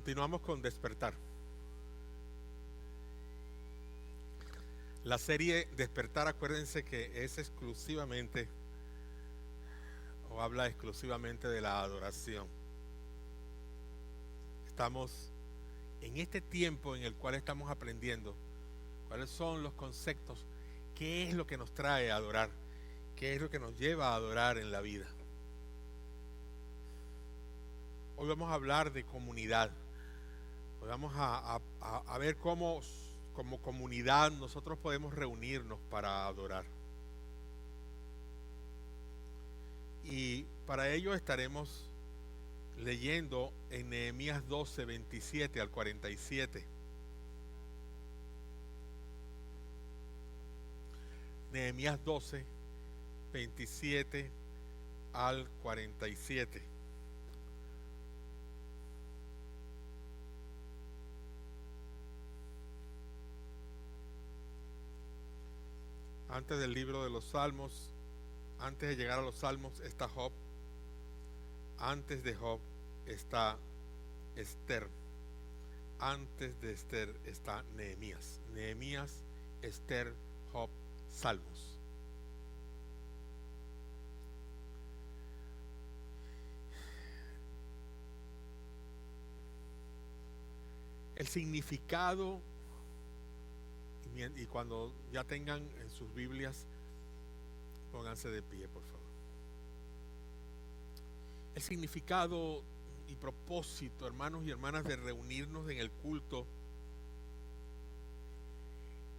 Continuamos con Despertar. La serie Despertar, acuérdense que es exclusivamente o habla exclusivamente de la adoración. Estamos en este tiempo en el cual estamos aprendiendo cuáles son los conceptos, qué es lo que nos trae a adorar, qué es lo que nos lleva a adorar en la vida. Hoy vamos a hablar de comunidad. Hoy vamos a ver cómo como comunidad nosotros podemos reunirnos para adorar. Y para ello estaremos leyendo en Nehemías 12, 27 al 47. Nehemías 12, 27 al 47. Antes del libro de los Salmos, antes de llegar a los Salmos está Job. Antes de Job está Esther. Antes de Esther está Nehemías. Nehemías, Esther, Job, Salmos. El significado, y cuando ya tengan en sus Biblias, pónganse de pie, por favor. El significado y propósito, hermanos y hermanas, de reunirnos en el culto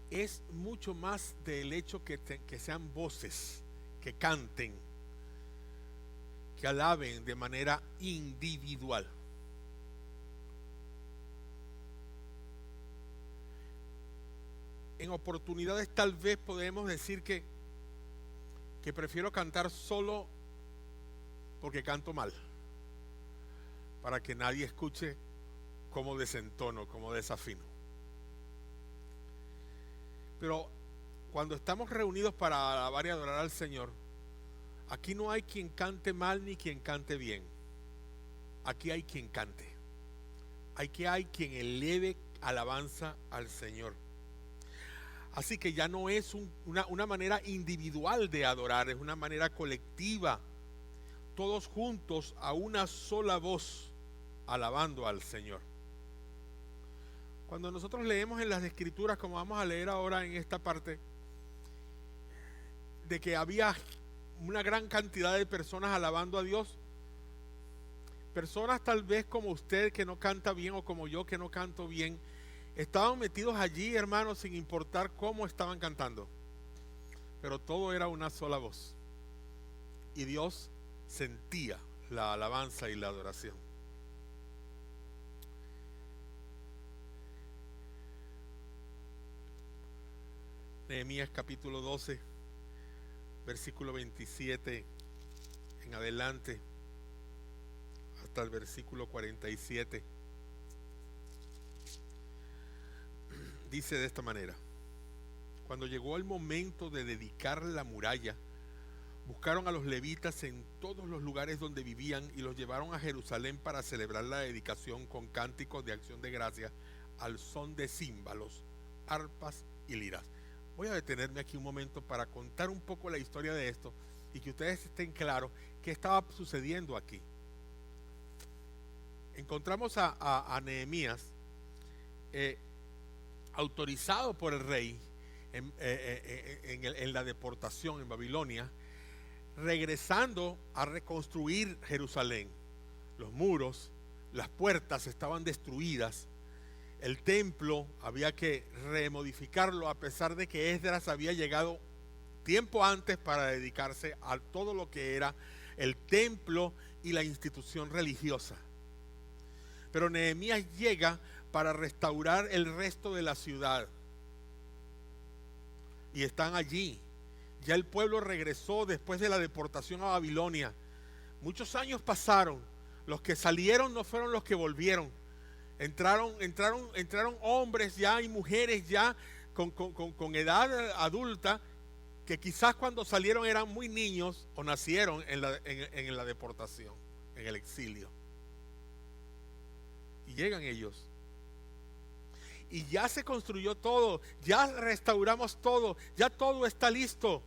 es mucho más del hecho que sean voces, que canten, que alaben de manera individual. En oportunidades tal vez podemos decir que prefiero cantar solo porque canto mal, para que nadie escuche cómo desentono, cómo desafino. Pero cuando estamos reunidos para alabar y adorar al Señor, aquí no hay quien cante mal ni quien cante bien. Aquí hay quien cante. Aquí hay quien eleve alabanza al Señor. Así que ya no es una manera individual de adorar, es una manera colectiva, todos juntos a una sola voz, alabando al Señor. Cuando nosotros leemos en las Escrituras, como vamos a leer ahora en esta parte, de que había una gran cantidad de personas alabando a Dios, personas tal vez como usted que no canta bien o como yo que no canto bien, estaban metidos allí, hermanos, sin importar cómo estaban cantando. Pero todo era una sola voz. Y Dios sentía la alabanza y la adoración. Nehemías capítulo 12, versículo 27 en adelante, hasta el versículo 47. Dice de esta manera: cuando llegó el momento de dedicar la muralla, buscaron a los levitas en todos los lugares donde vivían y los llevaron a Jerusalén para celebrar la dedicación con cánticos de acción de gracias al son de címbalos, arpas y liras. Voy a detenerme aquí un momento para contar un poco la historia de esto y que ustedes estén claros qué estaba sucediendo aquí. Encontramos a Nehemías autorizado por el rey en la deportación en Babilonia, regresando a reconstruir Jerusalén. Los muros, las puertas estaban destruidas, el templo había que remodificarlo, a pesar de que Esdras había llegado tiempo antes para dedicarse a todo lo que era el templo y la institución religiosa. Pero Nehemías llega para restaurar el resto de la ciudad. Y están allí. Ya el pueblo regresó después de la deportación a Babilonia. Muchos años pasaron. Los que salieron no fueron los que volvieron. Entraron hombres ya y mujeres ya con edad adulta, que quizás cuando salieron eran muy niños o nacieron en la deportación, en el exilio. Y llegan ellos. Y ya se construyó todo, ya restauramos todo, ya todo está listo.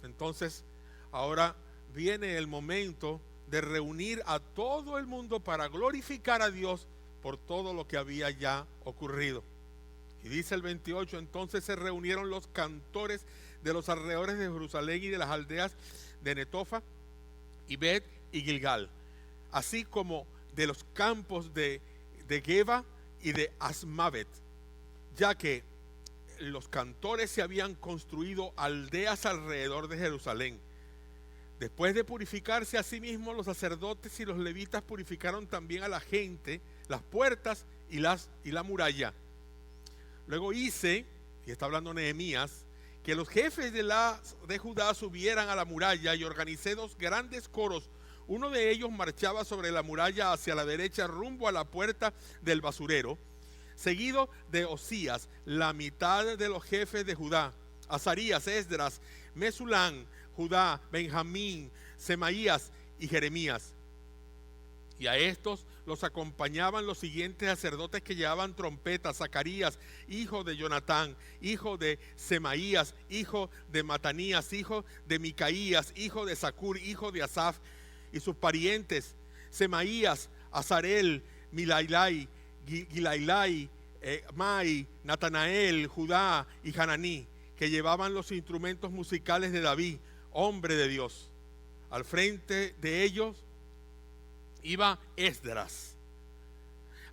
Entonces, ahora viene el momento de reunir a todo el mundo para glorificar a Dios por todo lo que había ya ocurrido. Y dice el 28, entonces se reunieron los cantores de los alrededores de Jerusalén y de las aldeas de Netofa y Bet y Gilgal, así como de los campos de Geba y de Asmavet, ya que los cantores se habían construido aldeas alrededor de Jerusalén. Después de purificarse a sí mismos, los sacerdotes y los levitas purificaron también a la gente, las puertas y la muralla. Luego hice, y está hablando Nehemías, que los jefes de Judá subieran a la muralla y organicé 2 grandes coros. Uno de ellos marchaba sobre la muralla hacia la derecha rumbo a la puerta del basurero, seguido de Osías, la mitad de los jefes de Judá, Azarías, Esdras, Mesulán, Judá, Benjamín, Semaías y Jeremías. Y a estos los acompañaban los siguientes sacerdotes que llevaban trompetas: Zacarías, hijo de Jonatán, hijo de Semaías, hijo de Matanías, hijo de Micaías, hijo de Zacur, hijo de Asaf, y sus parientes: Semaías, Azarel, Milailai, Gilailai, Mai, Natanael, Judá y Hananí, que llevaban los instrumentos musicales de David, hombre de Dios. Al frente de ellos iba Esdras.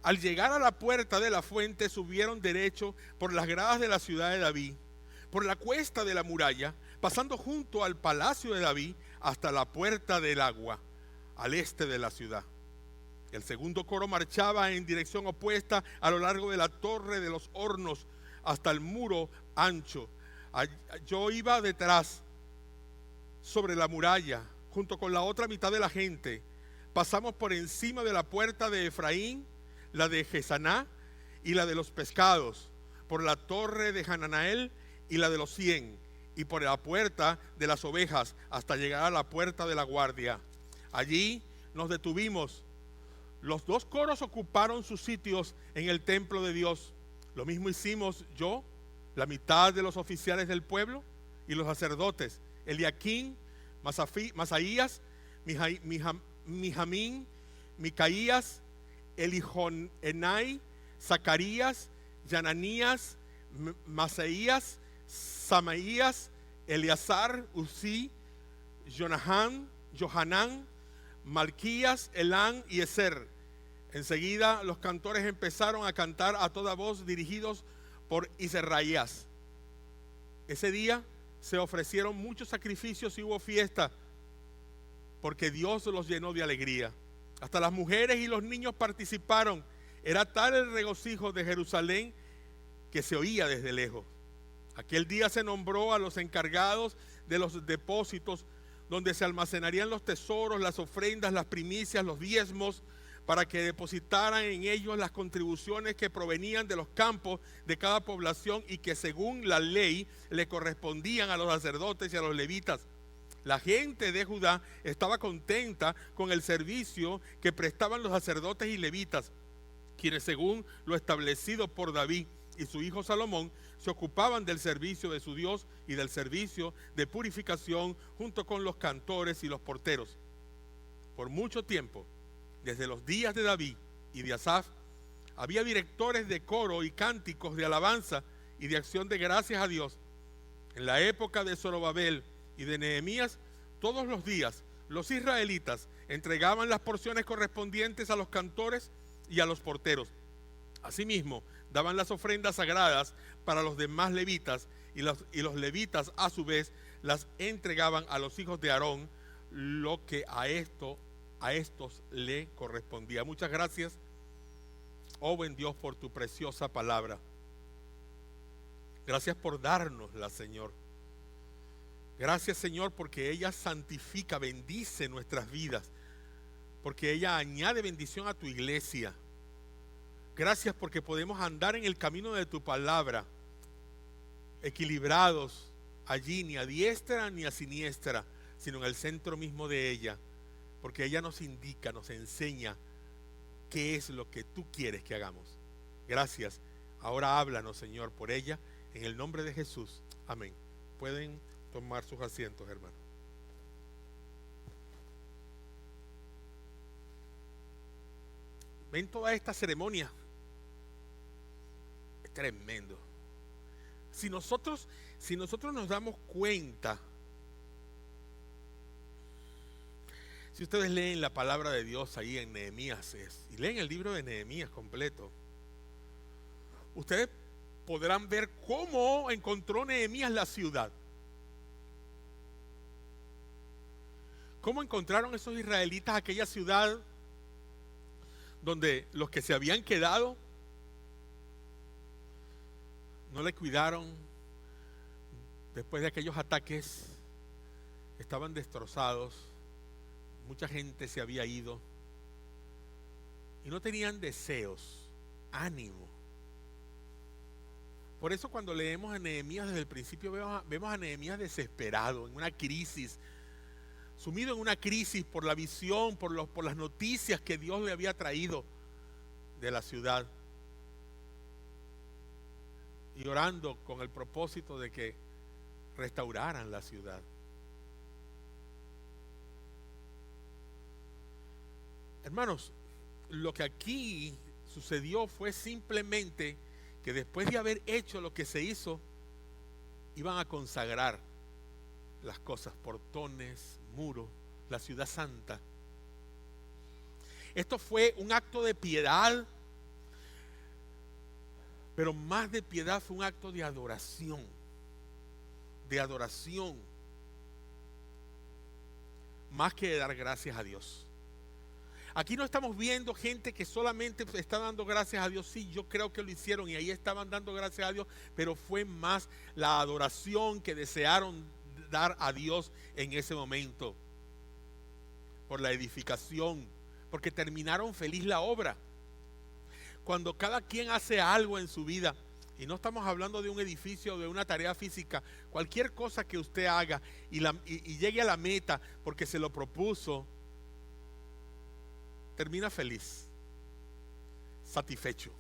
Al llegar a la puerta de la fuente, subieron derecho por las gradas de la ciudad de David, por la cuesta de la muralla, pasando junto al palacio de David hasta la puerta del agua, al este de la ciudad. El segundo coro marchaba en dirección opuesta a lo largo de la torre de los hornos hasta el muro ancho. Yo iba detrás sobre la muralla junto con la otra mitad de la gente. Pasamos por encima de la puerta de Efraín, la de Gesaná y la de los pescados, por la torre de Hananael y la de los 100, y por la puerta de las ovejas hasta llegar a la puerta de la guardia. Allí nos detuvimos. Los 2 coros ocuparon sus sitios en el templo de Dios. Lo mismo hicimos yo, la mitad de los oficiales del pueblo y los sacerdotes: Eliaquín, Masaías, Mijamín, Micaías, Elijonenai, Zacarías, Yananías, Masaías, Samaías, Eleazar, Uzí, Johanán, Malquías, Elán y Ezer. Enseguida los cantores empezaron a cantar a toda voz, dirigidos por Israías. Ese día se ofrecieron muchos sacrificios y hubo fiesta, porque Dios los llenó de alegría. Hasta las mujeres y los niños participaron. Era tal el regocijo de Jerusalén que se oía desde lejos. Aquel día se nombró a los encargados de los depósitos donde se almacenarían los tesoros, las ofrendas, las primicias, los diezmos, para que depositaran en ellos las contribuciones que provenían de los campos de cada población y que según la ley le correspondían a los sacerdotes y a los levitas. La gente de Judá estaba contenta con el servicio que prestaban los sacerdotes y levitas, quienes según lo establecido por David y su hijo Salomón se ocupaban del servicio de su Dios y del servicio de purificación junto con los cantores y los porteros. Por mucho tiempo, desde los días de David y de Asaf, había directores de coro y cánticos de alabanza y de acción de gracias a Dios. En la época de Zorobabel y de Nehemías, todos los días los israelitas entregaban las porciones correspondientes a los cantores y a los porteros. Asimismo, daban las ofrendas sagradas para los demás levitas y los levitas a su vez las entregaban a los hijos de Aarón, lo que a estos le correspondía. Muchas gracias, oh buen Dios, por tu preciosa palabra. Gracias por dárnosla, Señor. Gracias, Señor, porque ella santifica, bendice nuestras vidas, porque ella añade bendición a tu iglesia. Gracias porque podemos andar en el camino de tu palabra, equilibrados allí, ni a diestra ni a siniestra, sino en el centro mismo de ella, porque ella nos indica, nos enseña qué es lo que tú quieres que hagamos. Gracias. Ahora háblanos, Señor, por ella, en el nombre de Jesús. Amén. Pueden tomar sus asientos, hermano. Ven toda esta ceremonia. Es tremendo. Si nosotros nos damos cuenta, si ustedes leen la palabra de Dios ahí en Nehemías y leen el libro de Nehemías completo, ustedes podrán ver cómo encontró Nehemías la ciudad. Cómo encontraron esos israelitas aquella ciudad donde los que se habían quedado no le cuidaron después de aquellos ataques, estaban destrozados, mucha gente se había ido y no tenían deseos, ánimo. Por eso cuando leemos a Nehemías desde el principio vemos a Nehemías desesperado, en una crisis, sumido en una crisis por la visión, por las noticias que Dios le había traído de la ciudad, y orando con el propósito de que restauraran la ciudad. Hermanos, lo que aquí sucedió fue simplemente que después de haber hecho lo que se hizo, iban a consagrar las cosas, portones, muros, la ciudad santa. Esto fue un acto de piedad, pero más de piedad fue un acto de adoración, más que de dar gracias a Dios. Aquí no estamos viendo gente que solamente está dando gracias a Dios. Sí, yo creo que lo hicieron y ahí estaban dando gracias a Dios, pero fue más la adoración que desearon dar a Dios en ese momento, por la edificación, porque terminaron feliz la obra. Cuando cada quien hace algo en su vida, y no estamos hablando de un edificio o de una tarea física, cualquier cosa que usted haga y llegue a la meta porque se lo propuso, termina feliz, satisfecho.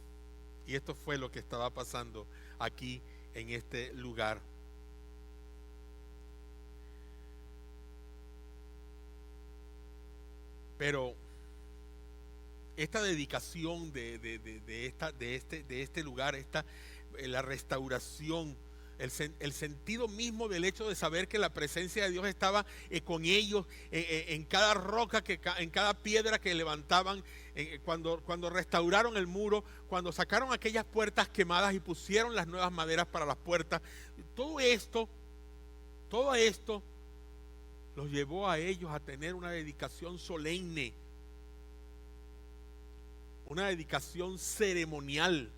Y esto fue lo que estaba pasando aquí en este lugar. Pero esta dedicación de este lugar, la restauración, el sentido mismo del hecho de saber que la presencia de Dios estaba con ellos en cada roca, en cada piedra que levantaban, cuando restauraron el muro, cuando sacaron aquellas puertas quemadas y pusieron las nuevas maderas para las puertas. Todo esto los llevó a ellos a tener una dedicación solemne, una dedicación ceremonial,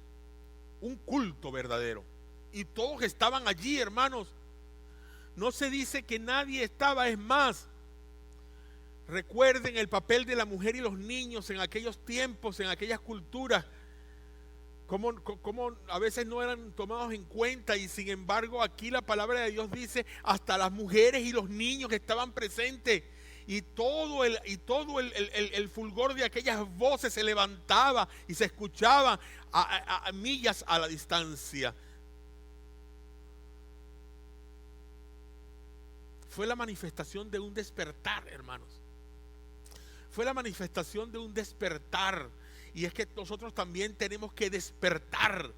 un culto verdadero. Y todos estaban allí, hermanos. No se dice que nadie estaba, es más. Recuerden el papel de la mujer y los niños en aquellos tiempos, en aquellas culturas, como a veces no eran tomados en cuenta, y sin embargo aquí la palabra de Dios dice hasta las mujeres y los niños que estaban presentes, y todo el fulgor de aquellas voces se levantaba y se escuchaba a millas a la distancia. Fue la manifestación de un despertar, hermanos. Fue la manifestación de un despertar. Y es que nosotros también tenemos que despertar.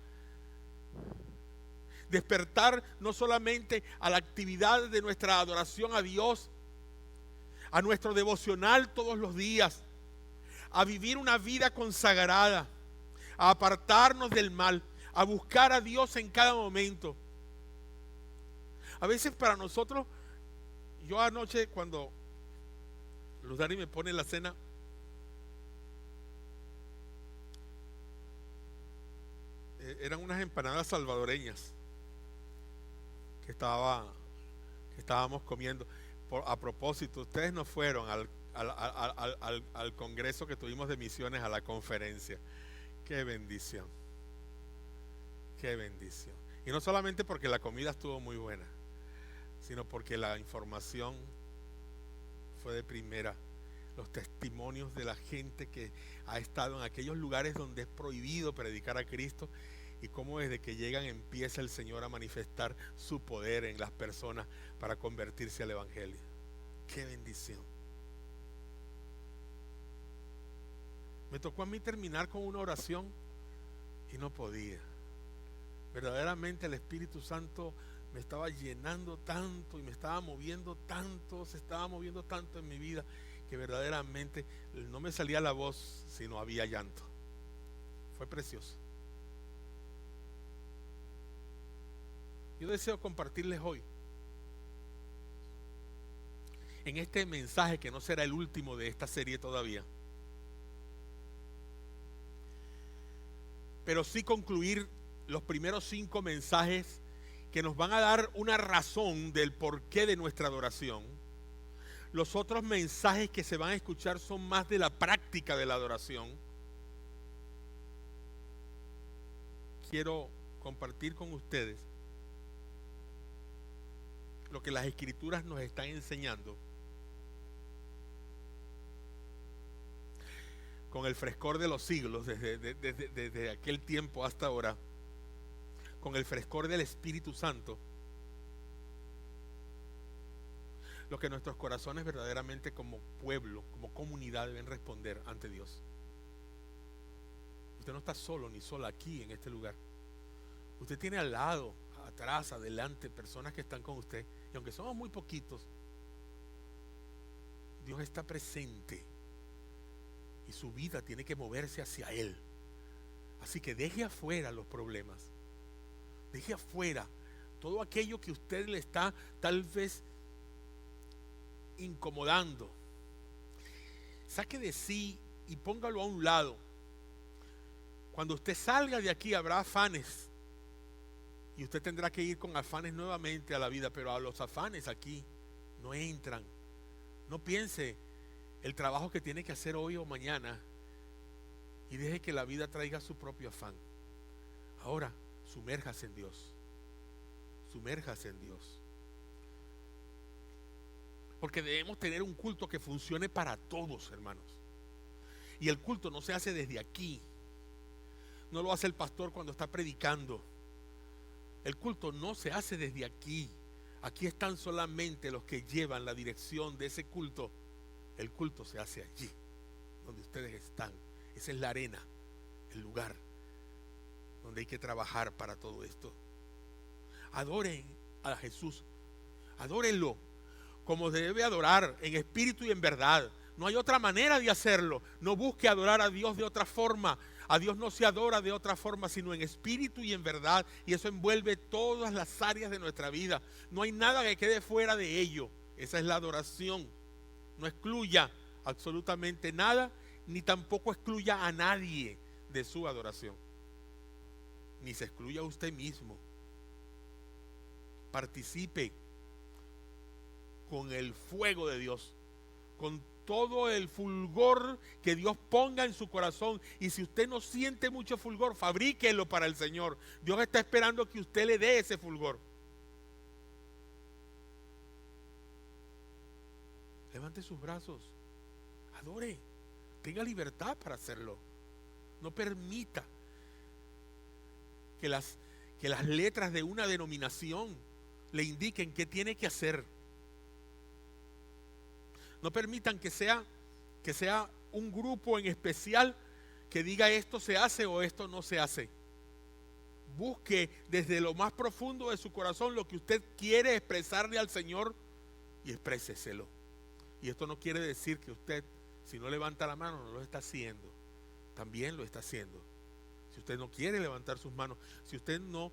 Despertar no solamente a la actividad de nuestra adoración a Dios, a nuestro devocional todos los días, a vivir una vida consagrada, a apartarnos del mal, a buscar a Dios en cada momento. A veces para nosotros, yo anoche cuando Luz Dari me pone la cena, eran unas empanadas salvadoreñas que estábamos comiendo. A propósito, ustedes no fueron al congreso que tuvimos de misiones, a la conferencia. Qué bendición, qué bendición. Y no solamente porque la comida estuvo muy buena, sino porque la información fue de primera. los testimonios de la gente que ha estado en aquellos lugares donde es prohibido predicar a Cristo y cómo desde que llegan empieza el Señor a manifestar su poder en las personas para convertirse al Evangelio. ¡Qué bendición! Me tocó a mí terminar con una oración y no podía. Verdaderamente el Espíritu Santo me estaba llenando tanto y me estaba moviendo tanto, se estaba moviendo tanto en mi vida que verdaderamente no me salía la voz, sino había llanto. Fue precioso. Yo deseo compartirles hoy, en este mensaje que no será el último de esta serie todavía, pero sí concluir los primeros 5 mensajes que nos van a dar una razón del porqué de nuestra adoración. Los otros mensajes que se van a escuchar son más de la práctica de la adoración. Quiero compartir con ustedes lo que las Escrituras nos están enseñando con el frescor de los siglos, desde aquel tiempo hasta ahora, con el frescor del Espíritu Santo, lo que nuestros corazones verdaderamente como pueblo, como comunidad deben responder ante Dios. Usted no está solo ni sola aquí en este lugar. Usted tiene al lado, atrás, adelante, personas que están con usted. Y aunque somos muy poquitos, Dios está presente y su vida tiene que moverse hacia Él. Así que deje afuera los problemas. Deje afuera todo aquello que usted le está tal vez incomodando. Saque de sí y póngalo a un lado. Cuando usted salga de aquí habrá afanes y usted tendrá que ir con afanes nuevamente a la vida, pero a los afanes aquí no entran. No piense el trabajo que tiene que hacer hoy o mañana y deje que la vida traiga su propio afán. Ahora, sumérjase en Dios. Sumérjase en Dios. Porque debemos tener un culto que funcione para todos, hermanos. Y el culto no se hace desde aquí. No lo hace el pastor cuando está predicando. El culto no se hace desde aquí. Aquí están solamente los que llevan la dirección de ese culto. El culto se hace allí, donde ustedes están. Esa es la arena, el lugar donde hay que trabajar para todo esto. Adoren a Jesús. Adórenlo como se debe adorar, en espíritu y en verdad. No hay otra manera de hacerlo. No busque adorar a Dios de otra forma. A Dios no se adora de otra forma, sino en espíritu y en verdad. Y eso envuelve todas las áreas de nuestra vida. No hay nada que quede fuera de ello. Esa es la adoración. No excluya absolutamente nada, ni tampoco excluya a nadie de su adoración. Ni se excluya a usted mismo. Participe con el fuego de Dios, con todo el fulgor que Dios ponga en su corazón. Y si usted no siente mucho fulgor, fabríquelo para el Señor. Dios está esperando que usted le dé ese fulgor. Levante sus brazos, adore, tenga libertad para hacerlo. No permita que las letras de una denominación le indiquen qué tiene que hacer. No permitan que sea un grupo en especial que diga esto se hace o esto no se hace. Busque desde lo más profundo de su corazón lo que usted quiere expresarle al Señor y expréseselo. Y esto no quiere decir que usted, si no levanta la mano, no lo está haciendo. También lo está haciendo. Si usted no quiere levantar sus manos, si usted no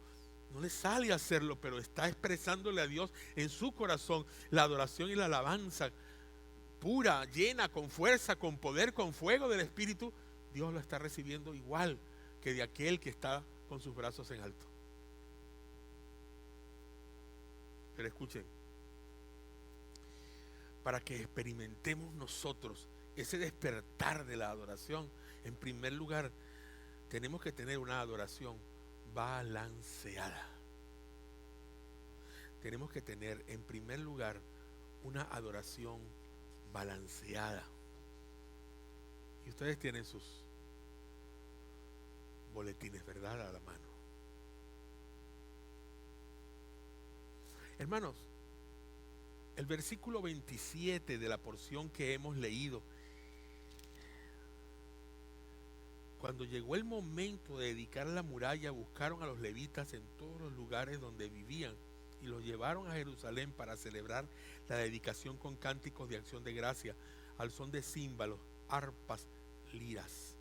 le sale a hacerlo, pero está expresándole a Dios en su corazón la adoración y la alabanza pura, llena, con fuerza, con poder, con fuego del Espíritu, Dios lo está recibiendo igual que de aquel que está con sus brazos en alto. Pero escuchen, para que experimentemos nosotros ese despertar de la adoración, en primer lugar, tenemos que tener una adoración balanceada. Tenemos que tener, en primer lugar, una adoración balanceada. Ustedes tienen sus boletines, ¿verdad?, a la mano. Hermanos, el versículo 27 de la porción que hemos leído, cuando llegó el momento de dedicar la muralla, buscaron a los levitas en todos los lugares donde vivían y los llevaron a Jerusalén para celebrar la dedicación con cánticos de acción de gracia, al son de címbalos, arpas, liras.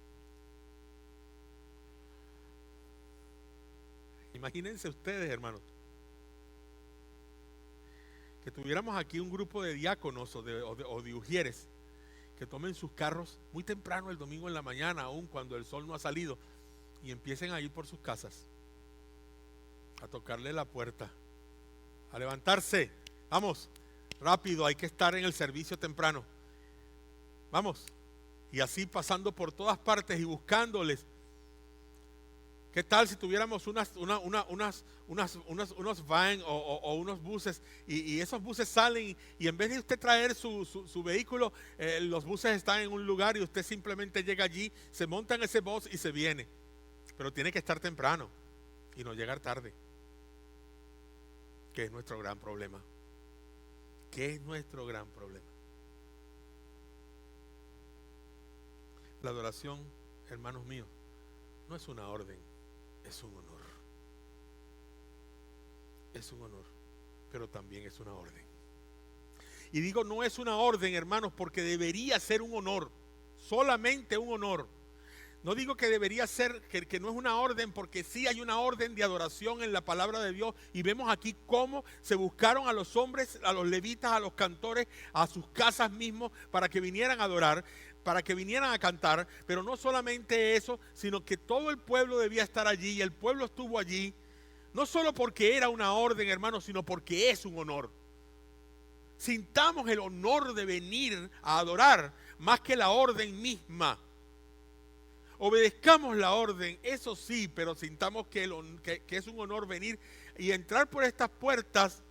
Imagínense ustedes, hermanos, que tuviéramos aquí un grupo de diáconos o de ujieres que tomen sus carros muy temprano el domingo en la mañana, aún cuando el sol no ha salido, y empiecen a ir por sus casas, a tocarle la puerta, a levantarse. Vamos, rápido, hay que estar en el servicio temprano. Vamos. Y así pasando por todas partes y buscándoles. ¿Qué tal si tuviéramos unos van o unos buses y esos buses salen y en vez de usted traer su vehículo, los buses están en un lugar y usted simplemente llega allí, se monta en ese bus y se viene? Pero tiene que estar temprano y no llegar tarde, que es nuestro gran problema. ¿Qué es nuestro gran problema? La adoración, hermanos míos, no es una orden, es un honor. Es un honor, pero también es una orden. Y digo no es una orden, hermanos, porque debería ser un honor, solamente un honor. No digo que debería ser, que no es una orden, porque sí hay una orden de adoración en la palabra de Dios. Y vemos aquí cómo se buscaron a los hombres, a los levitas, a los cantores, a sus casas mismos, para que vinieran a adorar, para que vinieran a cantar. Pero no solamente eso, sino que todo el pueblo debía estar allí, y el pueblo estuvo allí, no solo porque era una orden, hermanos, sino porque es un honor. Sintamos el honor de venir a adorar más que la orden misma. Obedezcamos la orden, eso sí, pero sintamos que es un honor venir y entrar por estas puertas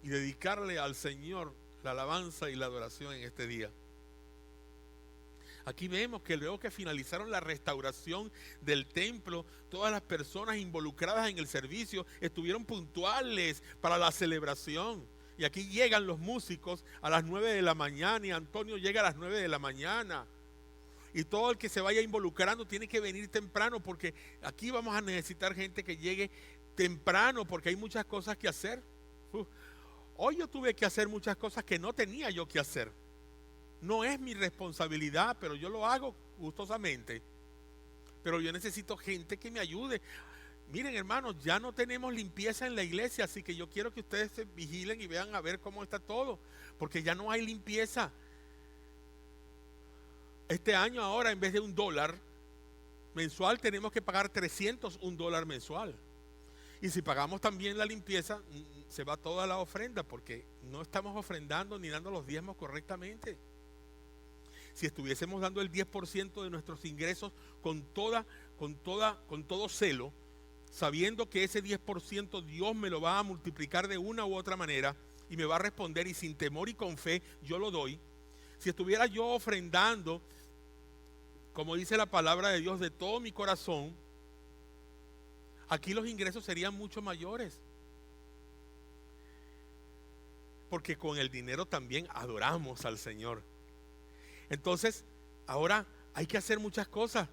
y dedicarle al Señor la alabanza y la adoración en este día. Aquí vemos que luego que finalizaron la restauración del templo, todas las personas involucradas en el servicio estuvieron puntuales para la celebración. Y aquí llegan los músicos a las 9 de la mañana y Antonio llega a las 9 de la mañana. Y todo el que se vaya involucrando tiene que venir temprano, porque aquí vamos a necesitar gente que llegue temprano, porque hay muchas cosas que hacer. Hoy yo tuve que hacer muchas cosas que no tenía yo que hacer. No es mi responsabilidad, pero yo lo hago gustosamente. Pero yo necesito gente que me ayude. Miren, hermanos, ya no tenemos limpieza en la iglesia, así que yo quiero que ustedes se vigilen y vean a ver cómo está todo, porque ya no hay limpieza. Este año ahora, en vez de $1 mensual, tenemos que pagar $301 mensual. Y si pagamos también la limpieza, se va toda la ofrenda, porque no estamos ofrendando ni dando los diezmos correctamente. Si estuviésemos dando el 10% de nuestros ingresos con todo celo, sabiendo que ese 10% Dios me lo va a multiplicar de una u otra manera y me va a responder, y sin temor y con fe yo lo doy. Si estuviera yo ofrendando, como dice la palabra de Dios, de todo mi corazón, aquí los ingresos serían mucho mayores. Porque con el dinero también adoramos al Señor. Entonces, ahora hay que hacer muchas cosas.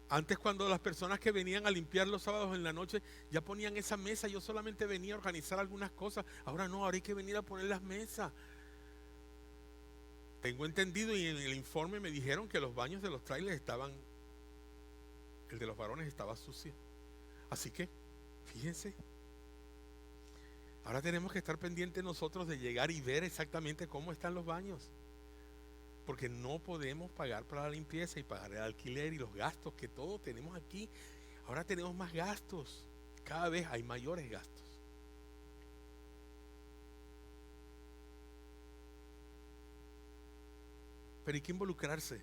Antes, cuando las personas que venían a limpiar los sábados en la noche ya ponían esa mesa, yo solamente venía a organizar algunas cosas. Ahora no, ahora hay que venir a poner las mesas. Tengo entendido, y en el informe me dijeron que los baños de los trailers el de los varones estaba sucio. Así que, fíjense, ahora tenemos que estar pendientes nosotros de llegar y ver exactamente cómo están los baños. Porque no podemos pagar para la limpieza y pagar el alquiler y los gastos que todos tenemos aquí. Ahora tenemos más gastos, cada vez hay mayores gastos. Pero hay que involucrarse,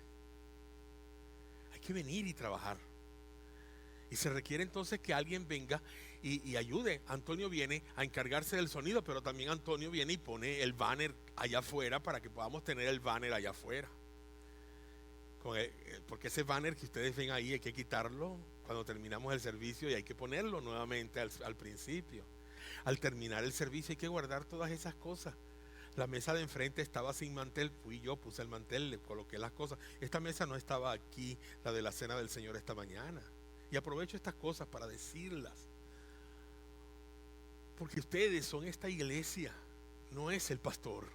hay que venir y trabajar. Y se requiere entonces que alguien venga y ayude. Antonio viene a encargarse del sonido, pero también Antonio viene y pone el banner allá afuera para que podamos tener el banner allá afuera. porque ese banner que ustedes ven ahí hay que quitarlo cuando terminamos el servicio y hay que ponerlo nuevamente al principio. Al terminar el servicio hay que guardar todas esas cosas. La mesa de enfrente estaba sin mantel, fui yo, puse el mantel, le coloqué las cosas. Esta mesa no estaba aquí, la de la cena del Señor esta mañana. Y aprovecho estas cosas para decirlas, porque ustedes son esta iglesia, no es el pastor.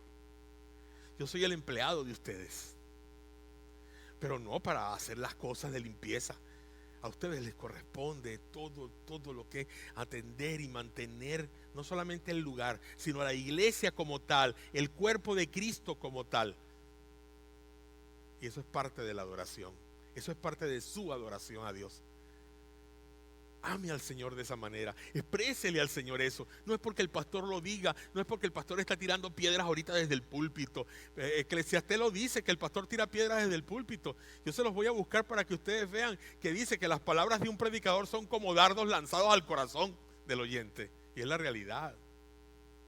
Yo soy el empleado de ustedes, pero no para hacer las cosas de limpieza. A ustedes les corresponde todo lo que atender y mantener, no solamente el lugar, sino a la iglesia como tal, el cuerpo de Cristo como tal. Y eso es parte de la adoración. Eso es parte de su adoración a Dios. Ame al Señor de esa manera, exprésele al Señor eso. No es porque el pastor lo diga, no es porque el pastor está tirando piedras ahorita desde el púlpito. Eclesiastés lo dice, que el pastor tira piedras desde el púlpito. Yo se los voy a buscar para que ustedes vean que dice que las palabras de un predicador son como dardos lanzados al corazón del oyente. Y es la realidad,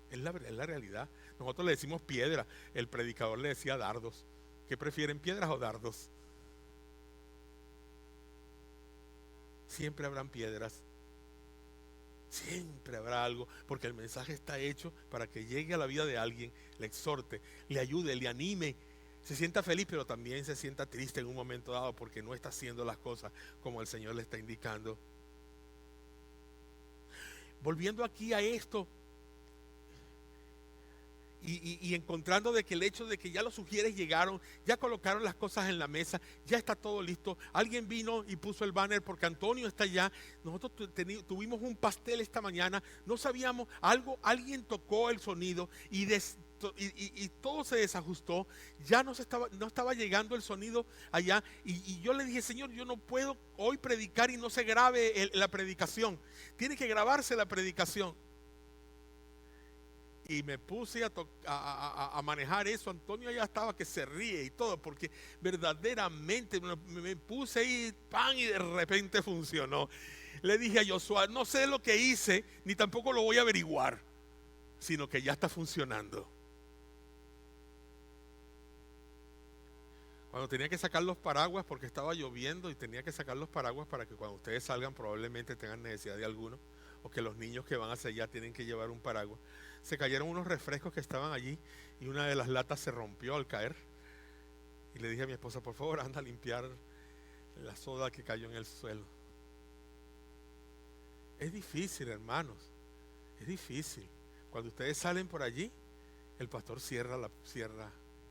es la realidad. Nosotros le decimos piedra, el predicador le decía dardos. ¿Qué prefieren, piedras o dardos? Siempre habrán piedras, siempre habrá algo, porque el mensaje está hecho para que llegue a la vida de alguien, le exhorte, le ayude, le anime, se sienta feliz, pero también se sienta triste en un momento dado porque no está haciendo las cosas como el Señor le está indicando. Volviendo aquí a esto y encontrando de que el hecho de que ya los sugieres llegaron, ya colocaron las cosas en la mesa, ya está todo listo. Alguien vino y puso el banner porque Antonio está allá. Nosotros tuvimos un pastel esta mañana, no sabíamos algo, alguien tocó el sonido y todo se desajustó. Ya no estaba llegando el sonido allá y yo le dije: Señor, yo no puedo hoy predicar y no se grabe la predicación, tiene que grabarse la predicación. Y me puse a manejar eso. Antonio ya estaba que se ríe y todo, porque verdaderamente me puse ahí, pan, y de repente funcionó. Le dije a Josué: no sé lo que hice, ni tampoco lo voy a averiguar, sino que ya está funcionando. Cuando tenía que sacar los paraguas porque estaba lloviendo y tenía que sacar los paraguas para que cuando ustedes salgan probablemente tengan necesidad de alguno, o que los niños que van hacia allá tienen que llevar un paraguas, se cayeron unos refrescos que estaban allí y una de las latas se rompió al caer. Y le dije a mi esposa: por favor, anda a limpiar la soda que cayó en el suelo. Es difícil, hermanos, es difícil. Cuando ustedes salen por allí, el pastor cierra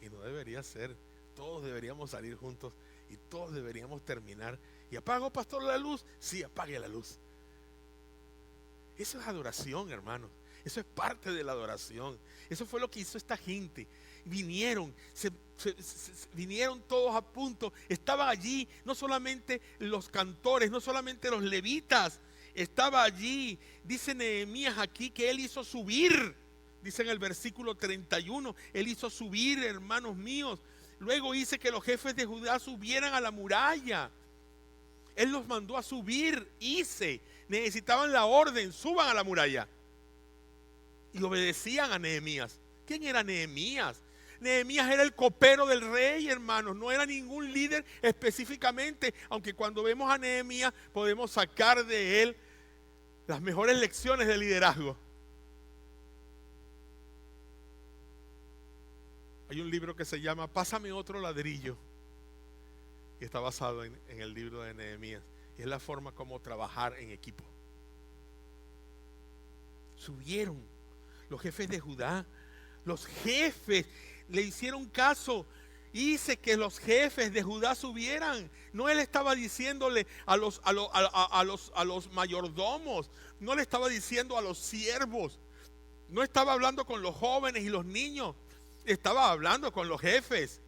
y no debería ser. Todos deberíamos salir juntos y todos deberíamos terminar. ¿Y apago, pastor, la luz? Sí, apague la luz. Eso es adoración, hermanos. Eso es parte de la adoración. Eso fue lo que hizo esta gente. Vinieron, vinieron todos a punto. Estaban allí no solamente los cantores, no solamente los levitas. Estaba allí, dice Nehemías aquí, que él hizo subir. Dice en el versículo 31, él hizo subir, hermanos míos. Luego dice que los jefes de Judá subieran a la muralla. Él los mandó a subir. Necesitaban la orden: suban a la muralla. Y obedecían a Nehemías. ¿Quién era Nehemías? Nehemías era el copero del rey, hermanos. No era ningún líder específicamente, aunque cuando vemos a Nehemías podemos sacar de él las mejores lecciones de liderazgo. Hay un libro que se llama Pásame otro ladrillo, y está basado en el libro de Nehemías. Y es la forma como trabajar en equipo. Subieron los jefes de Judá. Los jefes le hicieron caso. Hice que los jefes de Judá subieran. No él estaba diciéndole a los mayordomos. No le estaba diciendo a los siervos. No estaba hablando con los jóvenes y los niños. Estaba hablando con los jefes.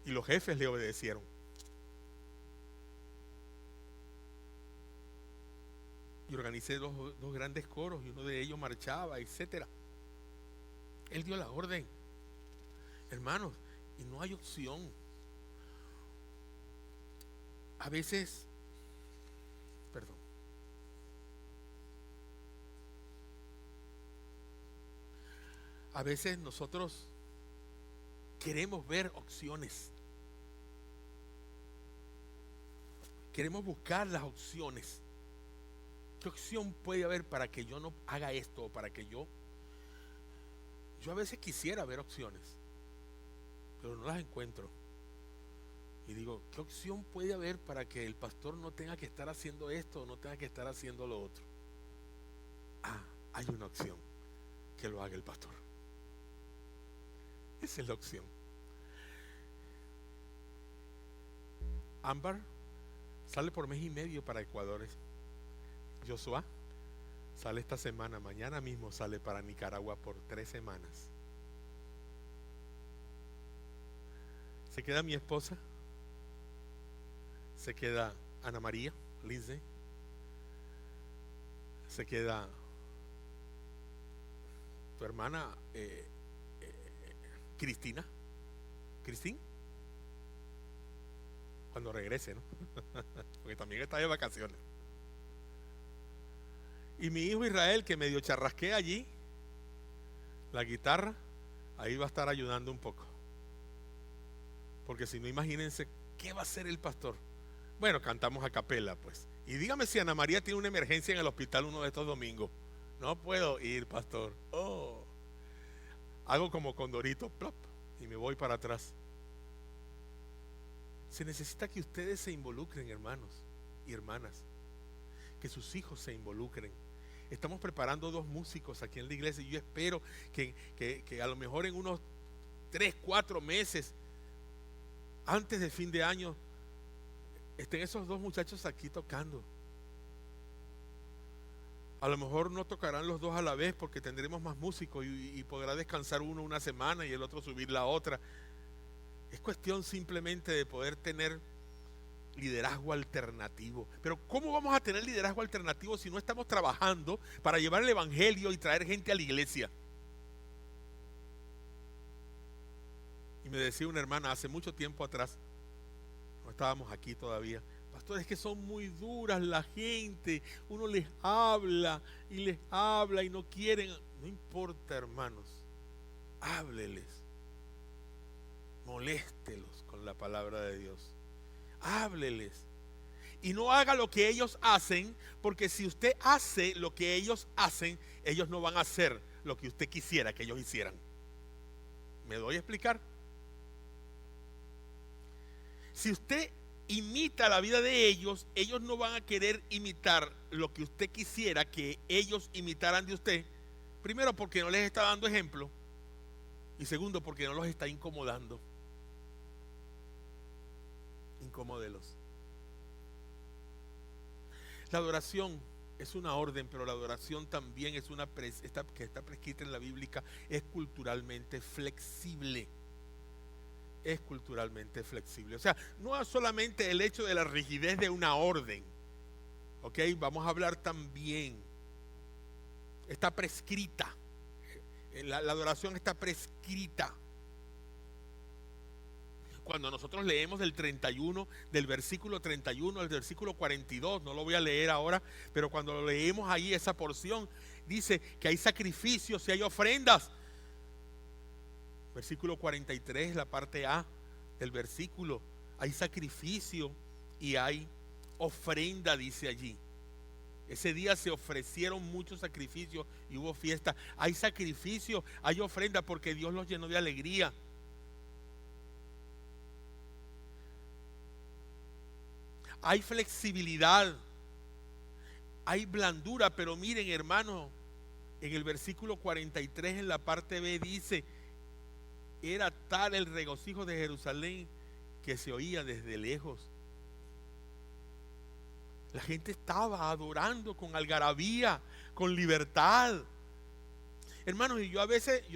Y los jefes le obedecieron. Y organicé dos grandes coros y uno de ellos marchaba, etc. Él dio la orden, hermanos, y no hay opción. A veces, a veces nosotros queremos ver opciones. queremos buscar las opciones. ¿Qué opción puede haber para que yo no haga esto? O para que yo a veces quisiera ver opciones, pero no las encuentro. Y digo, ¿qué opción puede haber para que el pastor no tenga que estar haciendo esto o no tenga que estar haciendo lo otro? Hay una opción, que lo haga el pastor. Esa es la opción. Ámbar sale por mes y medio para Ecuador. Joshua sale esta semana, mañana mismo sale para Nicaragua por 3 semanas. Se queda mi esposa, se queda Ana María, Lindsay, se queda tu hermana Cristina, cuando regrese, ¿no? Porque también está de vacaciones. Y mi hijo Israel, que medio charrasquea allí la guitarra, ahí va a estar ayudando un poco. Porque si no, imagínense, ¿qué va a hacer el pastor? Bueno, cantamos a capela, pues. Y dígame si Ana María tiene una emergencia en el hospital uno de estos domingos. No puedo ir, pastor. Hago como Condorito, plop, y me voy para atrás. Se necesita que ustedes se involucren, hermanos y hermanas. Que sus hijos se involucren. Estamos preparando 2 músicos aquí en la iglesia y yo espero que a lo mejor en unos 3, 4 meses, antes del fin de año, estén esos 2 muchachos aquí tocando. A lo mejor no tocarán los 2 a la vez porque tendremos más músicos y podrá descansar uno una semana y el otro subir la otra. Es cuestión simplemente de poder tener liderazgo alternativo. Pero ¿cómo vamos a tener liderazgo alternativo si no estamos trabajando para llevar el evangelio y traer gente a la iglesia? Y me decía una hermana hace mucho tiempo atrás, no estábamos aquí todavía: pastor, es que son muy duras la gente, uno les habla y no quieren. No importa, hermanos, hábleles, moléstelos con la palabra de Dios, hábleles. Y no haga lo que ellos hacen, porque si usted hace lo que ellos hacen, ellos no van a hacer lo que usted quisiera que ellos hicieran. ¿Me doy a explicar? Si usted imita la vida de ellos, ellos no van a querer imitar lo que usted quisiera que ellos imitaran de usted. Primero, porque no les está dando ejemplo. Y segundo, porque no los está incomodando. Incomódelos. La adoración es una orden, pero la adoración también es que está prescrita en la Biblia, es culturalmente flexible. Es culturalmente flexible. O sea, no es solamente el hecho de la rigidez de una orden. Ok, vamos a hablar también. Está prescrita. La adoración está prescrita. Cuando nosotros leemos del 31, del versículo 31 al versículo 42, no lo voy a leer ahora, pero cuando lo leemos ahí esa porción, dice que hay sacrificios y hay ofrendas. Versículo 43, la parte A del versículo, hay sacrificio y hay ofrenda, dice allí. Ese día se ofrecieron muchos sacrificios y hubo fiesta. Hay sacrificio, hay ofrenda, porque Dios los llenó de alegría. Hay flexibilidad, hay blandura, pero miren, hermano, en el versículo 43 en la parte B dice: era tal el regocijo de Jerusalén que se oía desde lejos. La gente estaba adorando con algarabía, con libertad. Hermanos, y yo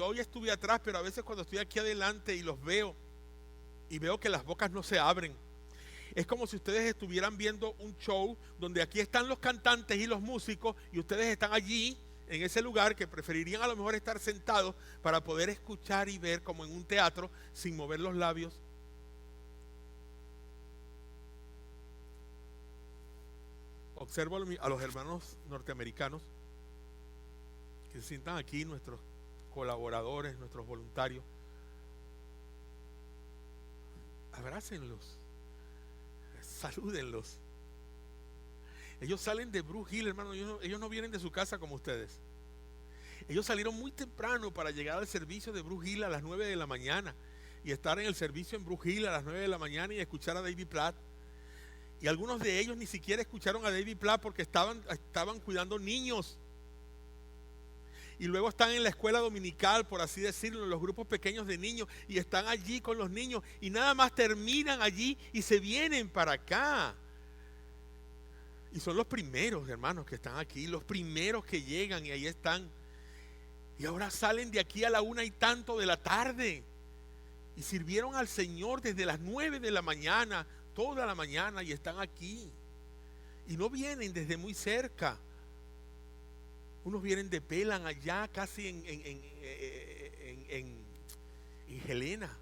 hoy estuve atrás, pero a veces cuando estoy aquí adelante y los veo, y veo que las bocas no se abren, es como si ustedes estuvieran viendo un show donde aquí están los cantantes y los músicos y ustedes están allí en ese lugar, que preferirían a lo mejor estar sentados para poder escuchar y ver como en un teatro sin mover los labios. Observo a los hermanos norteamericanos que se sientan aquí, nuestros colaboradores, nuestros voluntarios. Abrácenlos, salúdenlos, Ellos salen de Bruce Hill, hermano. Ellos no vienen de su casa como ustedes. Ellos salieron muy temprano para llegar al servicio de Bruce Hill a las 9 de la mañana y estar en el servicio en Bruce Hill a las 9 de la mañana y escuchar a David Platt. Y algunos de ellos ni siquiera escucharon a David Platt porque estaban cuidando niños. Y luego están en la escuela dominical, por así decirlo, en los grupos pequeños de niños, y están allí con los niños y nada más terminan allí y se vienen para acá. Y son los primeros, hermanos, que están aquí, los primeros que llegan y ahí están. Y ahora salen de aquí a la 1:00 de la tarde y sirvieron al Señor desde las 9 de la mañana, toda la mañana, y están aquí. Y no vienen desde muy cerca. Unos vienen de Pelan, allá casi en Helena.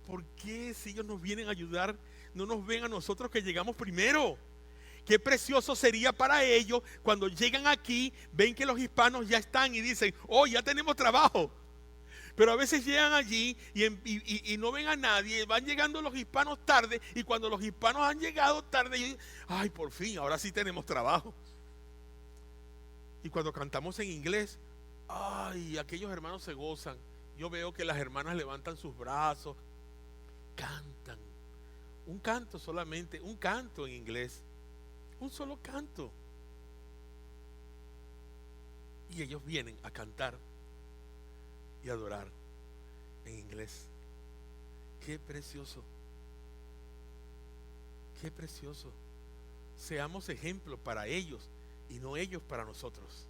¿Por qué si ellos nos vienen a ayudar, no nos ven a nosotros que llegamos primero? Qué precioso sería para ellos cuando llegan aquí, ven que los hispanos ya están y dicen, oh, ya tenemos trabajo. Pero a veces llegan allí y no ven a nadie, van llegando los hispanos tarde, y cuando los hispanos han llegado tarde, ay, por fin, ahora sí tenemos trabajo. Y cuando cantamos en inglés, ay, aquellos hermanos se gozan. Yo veo que las hermanas levantan sus brazos, cantan. Un canto solamente, un canto en inglés, un solo canto. Y ellos vienen a cantar y adorar en inglés. Qué precioso, qué precioso. Seamos ejemplo para ellos y no ellos para nosotros.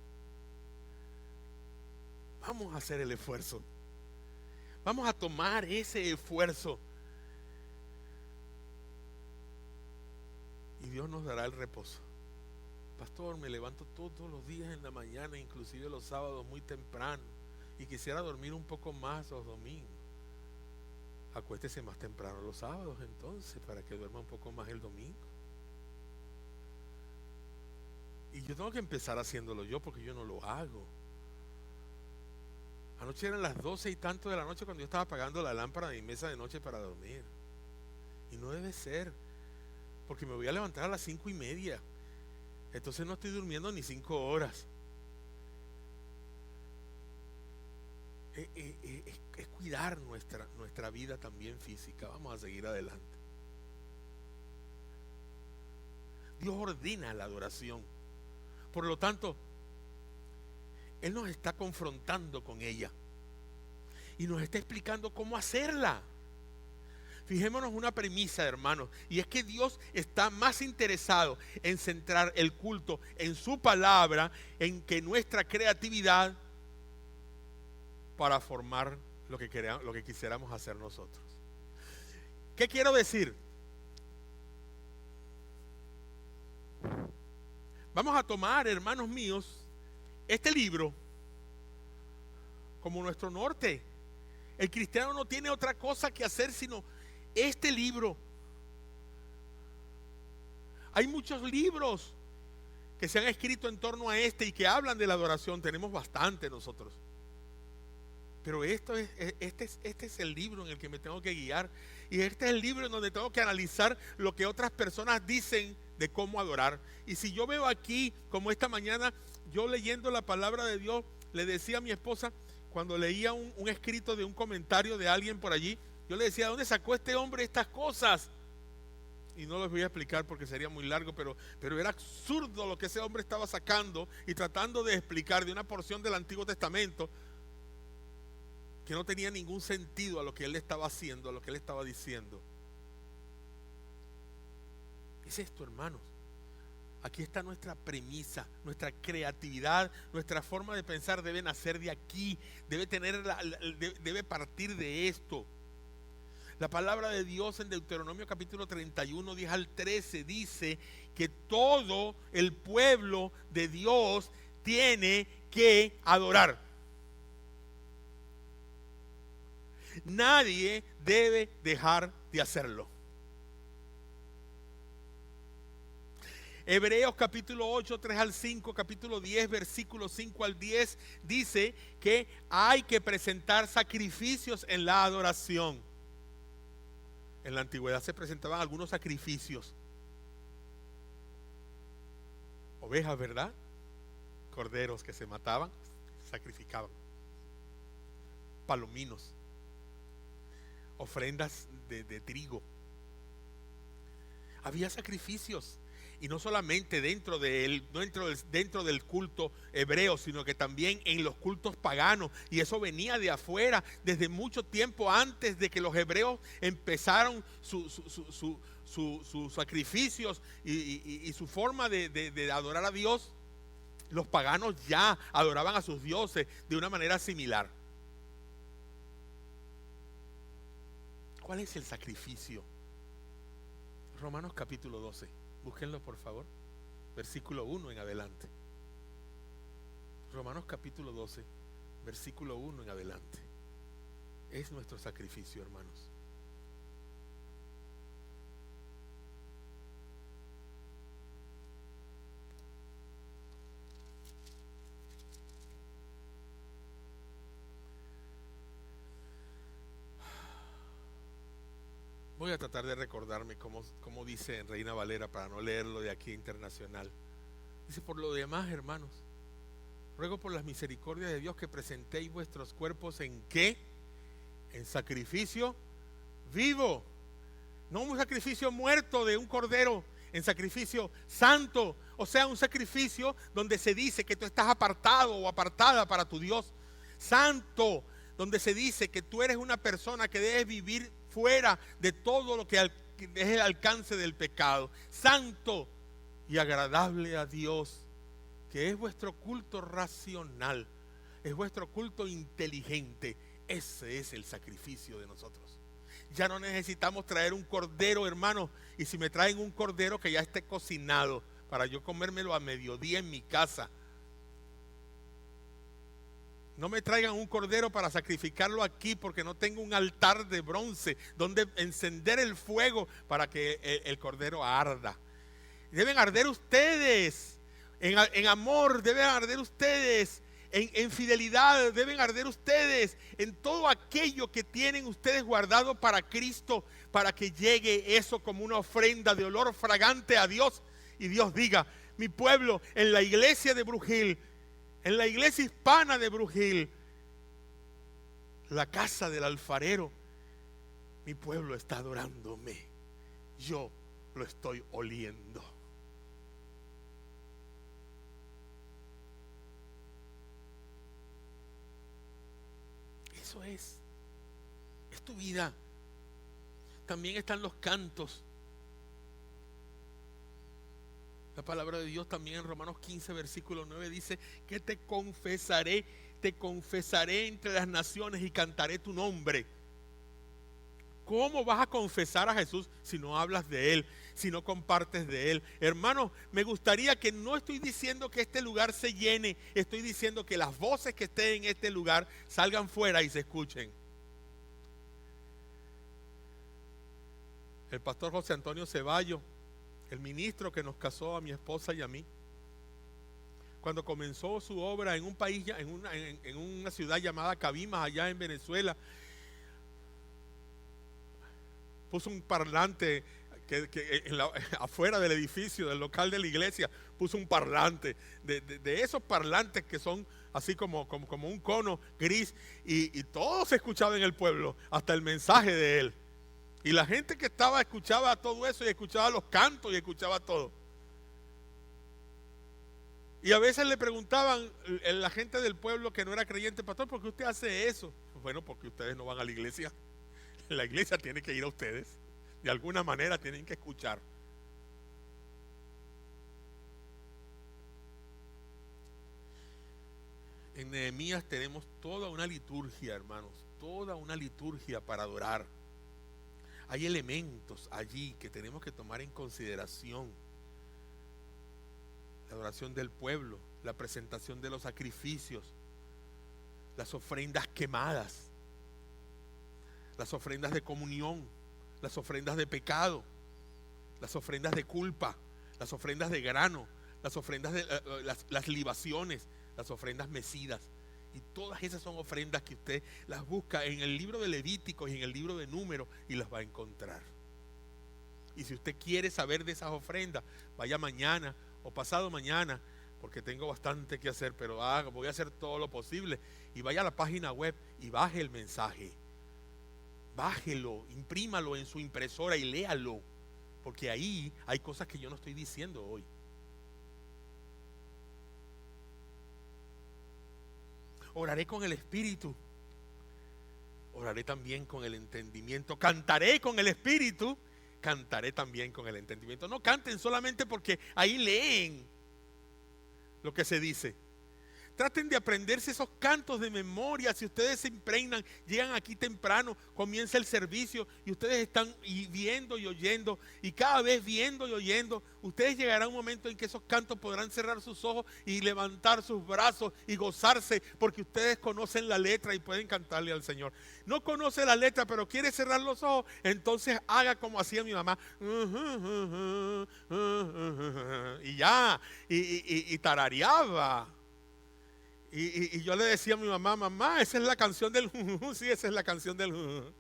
Vamos a hacer el esfuerzo, vamos a tomar ese esfuerzo y Dios nos dará el reposo. Pastor, me levanto todos los días en la mañana, inclusive los sábados muy temprano, y quisiera dormir un poco más los domingos. Acuéstese más temprano los sábados entonces, para que duerma un poco más el domingo. Y yo tengo que empezar haciéndolo yo, porque yo no lo hago. Anoche eran las 12:00 de la noche cuando yo estaba apagando la lámpara de mi mesa de noche para dormir. Y no debe ser, porque me voy a levantar a las 5:30. Entonces no estoy durmiendo ni 5 horas. Es cuidar nuestra vida también física. Vamos a seguir adelante. Dios ordena la adoración. Por lo tanto, Él nos está confrontando con ella y nos está explicando cómo hacerla. Fijémonos una premisa, hermanos, y es que Dios está más interesado en centrar el culto en su palabra, en que nuestra creatividad, para formar lo que quisiéramos hacer nosotros. ¿Qué quiero decir? Vamos a tomar, hermanos míos, este libro como nuestro norte. El cristiano no tiene otra cosa que hacer sino este libro. Hay muchos libros que se han escrito en torno a este y que hablan de la adoración. Tenemos bastante nosotros. Pero este es el libro en el que me tengo que guiar. Y este es el libro en donde tengo que analizar lo que otras personas dicen de cómo adorar. Y si yo veo aquí, como esta mañana, yo leyendo la palabra de Dios, le decía a mi esposa, cuando leía un escrito de un comentario de alguien por allí, yo le decía, ¿de dónde sacó este hombre estas cosas? Y no les voy a explicar porque sería muy largo, pero era absurdo lo que ese hombre estaba sacando y tratando de explicar de una porción del Antiguo Testamento que no tenía ningún sentido a lo que él estaba haciendo, a lo que él estaba diciendo. Es esto, hermanos. Aquí está nuestra premisa, nuestra creatividad, nuestra forma de pensar debe nacer de aquí, debe partir de esto. La palabra de Dios en Deuteronomio capítulo 31, 10 al 13 dice que todo el pueblo de Dios tiene que adorar. Nadie debe dejar de hacerlo. Hebreos capítulo 8, 3 al 5, capítulo 10, versículos 5 al 10 dice que hay que presentar sacrificios en la adoración. En la antigüedad se presentaban algunos sacrificios. Ovejas, ¿verdad? Corderos que se mataban, sacrificaban. Palominos. Ofrendas de trigo. Había sacrificios. Y no solamente dentro del culto hebreo, sino que también en los cultos paganos. Y eso venía de afuera desde mucho tiempo antes de que los hebreos empezaron sus sacrificios y su forma de adorar a Dios. Los paganos ya adoraban a sus dioses de una manera similar. ¿Cuál es el sacrificio? Romanos capítulo 12. Búsquenlo por favor. Versículo 1 en adelante. Romanos capítulo 12, versículo 1 en adelante. Es nuestro sacrificio, hermanos. Voy a tratar de recordarme cómo dice en Reina Valera para no leerlo de aquí internacional. Dice: por lo demás, hermanos, ruego por las misericordias de Dios que presentéis vuestros cuerpos en ¿qué? En sacrificio vivo, no un sacrificio muerto de un cordero, en sacrificio santo, o sea, un sacrificio donde se dice que tú estás apartado o apartada para tu Dios. Santo, donde se dice que tú eres una persona que debes vivir fuera de todo lo que es el alcance del pecado. Santo y agradable a Dios, que es vuestro culto racional, es vuestro culto inteligente. Ese es el sacrificio de nosotros. Ya no necesitamos traer un cordero, hermano, y si me traen un cordero que ya esté cocinado para yo comérmelo a mediodía en mi casa. No me traigan un cordero para sacrificarlo aquí, porque no tengo un altar de bronce donde encender el fuego para que el cordero arda. Deben arder ustedes en amor, deben arder ustedes en fidelidad, deben arder ustedes en todo aquello que tienen ustedes guardado para Cristo, para que llegue eso como una ofrenda de olor fragante a Dios. Y Dios diga: mi pueblo en la iglesia de Brujil, en la iglesia hispana de Brujil, la casa del alfarero, mi pueblo está adorándome. Yo lo estoy oliendo. Eso es tu vida. También están los cantos. La palabra de Dios también en Romanos 15, versículo 9 dice que te confesaré entre las naciones y cantaré tu nombre. ¿Cómo vas a confesar a Jesús si no hablas de Él, si no compartes de Él? Hermano, me gustaría que no estoy diciendo que este lugar se llene, estoy diciendo que las voces que estén en este lugar salgan fuera y se escuchen. El pastor José Antonio Ceballos, el ministro que nos casó a mi esposa y a mí, cuando comenzó su obra en un país, en una ciudad llamada Cabimas, allá en Venezuela, puso un parlante afuera del edificio, del local de la iglesia, puso un parlante, de esos parlantes que son así como un cono gris, y todo se escuchaba en el pueblo, hasta el mensaje de él. Y la gente que estaba escuchaba todo eso, y escuchaba los cantos, y escuchaba todo. Y a veces le preguntaban la gente del pueblo que no era creyente: pastor, ¿por qué usted hace eso? Bueno, porque ustedes no van a la iglesia. La iglesia tiene que ir a ustedes. De alguna manera tienen que escuchar. En Nehemías tenemos toda una liturgia, hermanos, toda una liturgia para adorar. Hay elementos allí que tenemos que tomar en consideración. La adoración del pueblo, la presentación de los sacrificios, las ofrendas quemadas, las ofrendas de comunión, las ofrendas de pecado, las ofrendas de culpa, las ofrendas de grano, las ofrendas de las libaciones, las ofrendas mecidas. Y todas esas son ofrendas que usted las busca en el libro de Levíticos y en el libro de Números y las va a encontrar. Y si usted quiere saber de esas ofrendas, vaya mañana o pasado mañana, porque tengo bastante que hacer, pero voy a hacer todo lo posible. Y vaya a la página web y baje el mensaje. Bájelo, imprímalo en su impresora y léalo, porque ahí hay cosas que yo no estoy diciendo hoy. Oraré con el Espíritu, oraré también con el entendimiento, cantaré con el Espíritu, cantaré también con el entendimiento. No canten solamente porque ahí leen lo que se dice. Traten de aprenderse esos cantos de memoria. Si ustedes se impregnan, llegan aquí temprano, comienza el servicio y ustedes están viendo y oyendo, y cada vez viendo y oyendo, ustedes llegará un momento en que esos cantos podrán cerrar sus ojos y levantar sus brazos y gozarse, porque ustedes conocen la letra y pueden cantarle al Señor. No conoce la letra, pero quiere cerrar los ojos, entonces haga como hacía mi mamá, y ya, y tarareaba. Y yo le decía a mi mamá, mamá, esa es la canción del sí, esa es la canción del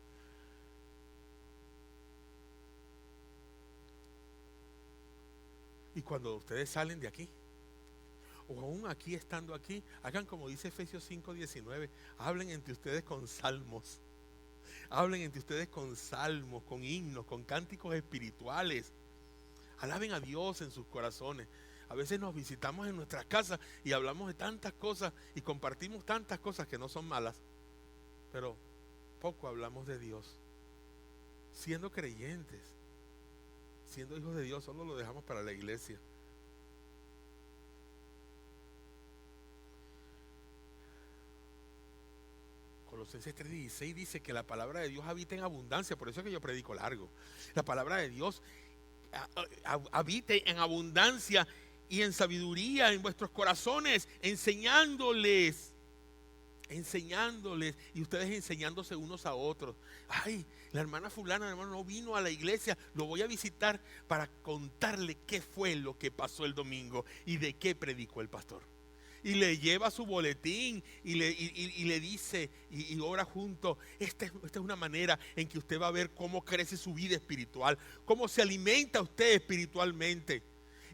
Y cuando ustedes salen de aquí, o aún aquí estando aquí, hagan como dice Efesios 5:19, hablen entre ustedes con salmos, hablen entre ustedes con salmos, con himnos, con cánticos espirituales. Alaben a Dios en sus corazones. A veces nos visitamos en nuestras casas y hablamos de tantas cosas y compartimos tantas cosas que no son malas, pero poco hablamos de Dios. Siendo creyentes, siendo hijos de Dios, solo lo dejamos para la iglesia. Colosenses 3:16 dice que la palabra de Dios habita en abundancia. Por eso es que yo predico largo. La palabra de Dios habite en abundancia y en sabiduría en vuestros corazones, enseñándoles, y ustedes enseñándose unos a otros. Ay, la hermana fulana, hermano, no vino a la iglesia, lo voy a visitar para contarle qué fue lo que pasó el domingo y de qué predicó el pastor. Y le lleva su boletín y le dice y ora junto. Esta es una manera en que usted va a ver cómo crece su vida espiritual, cómo se alimenta usted espiritualmente.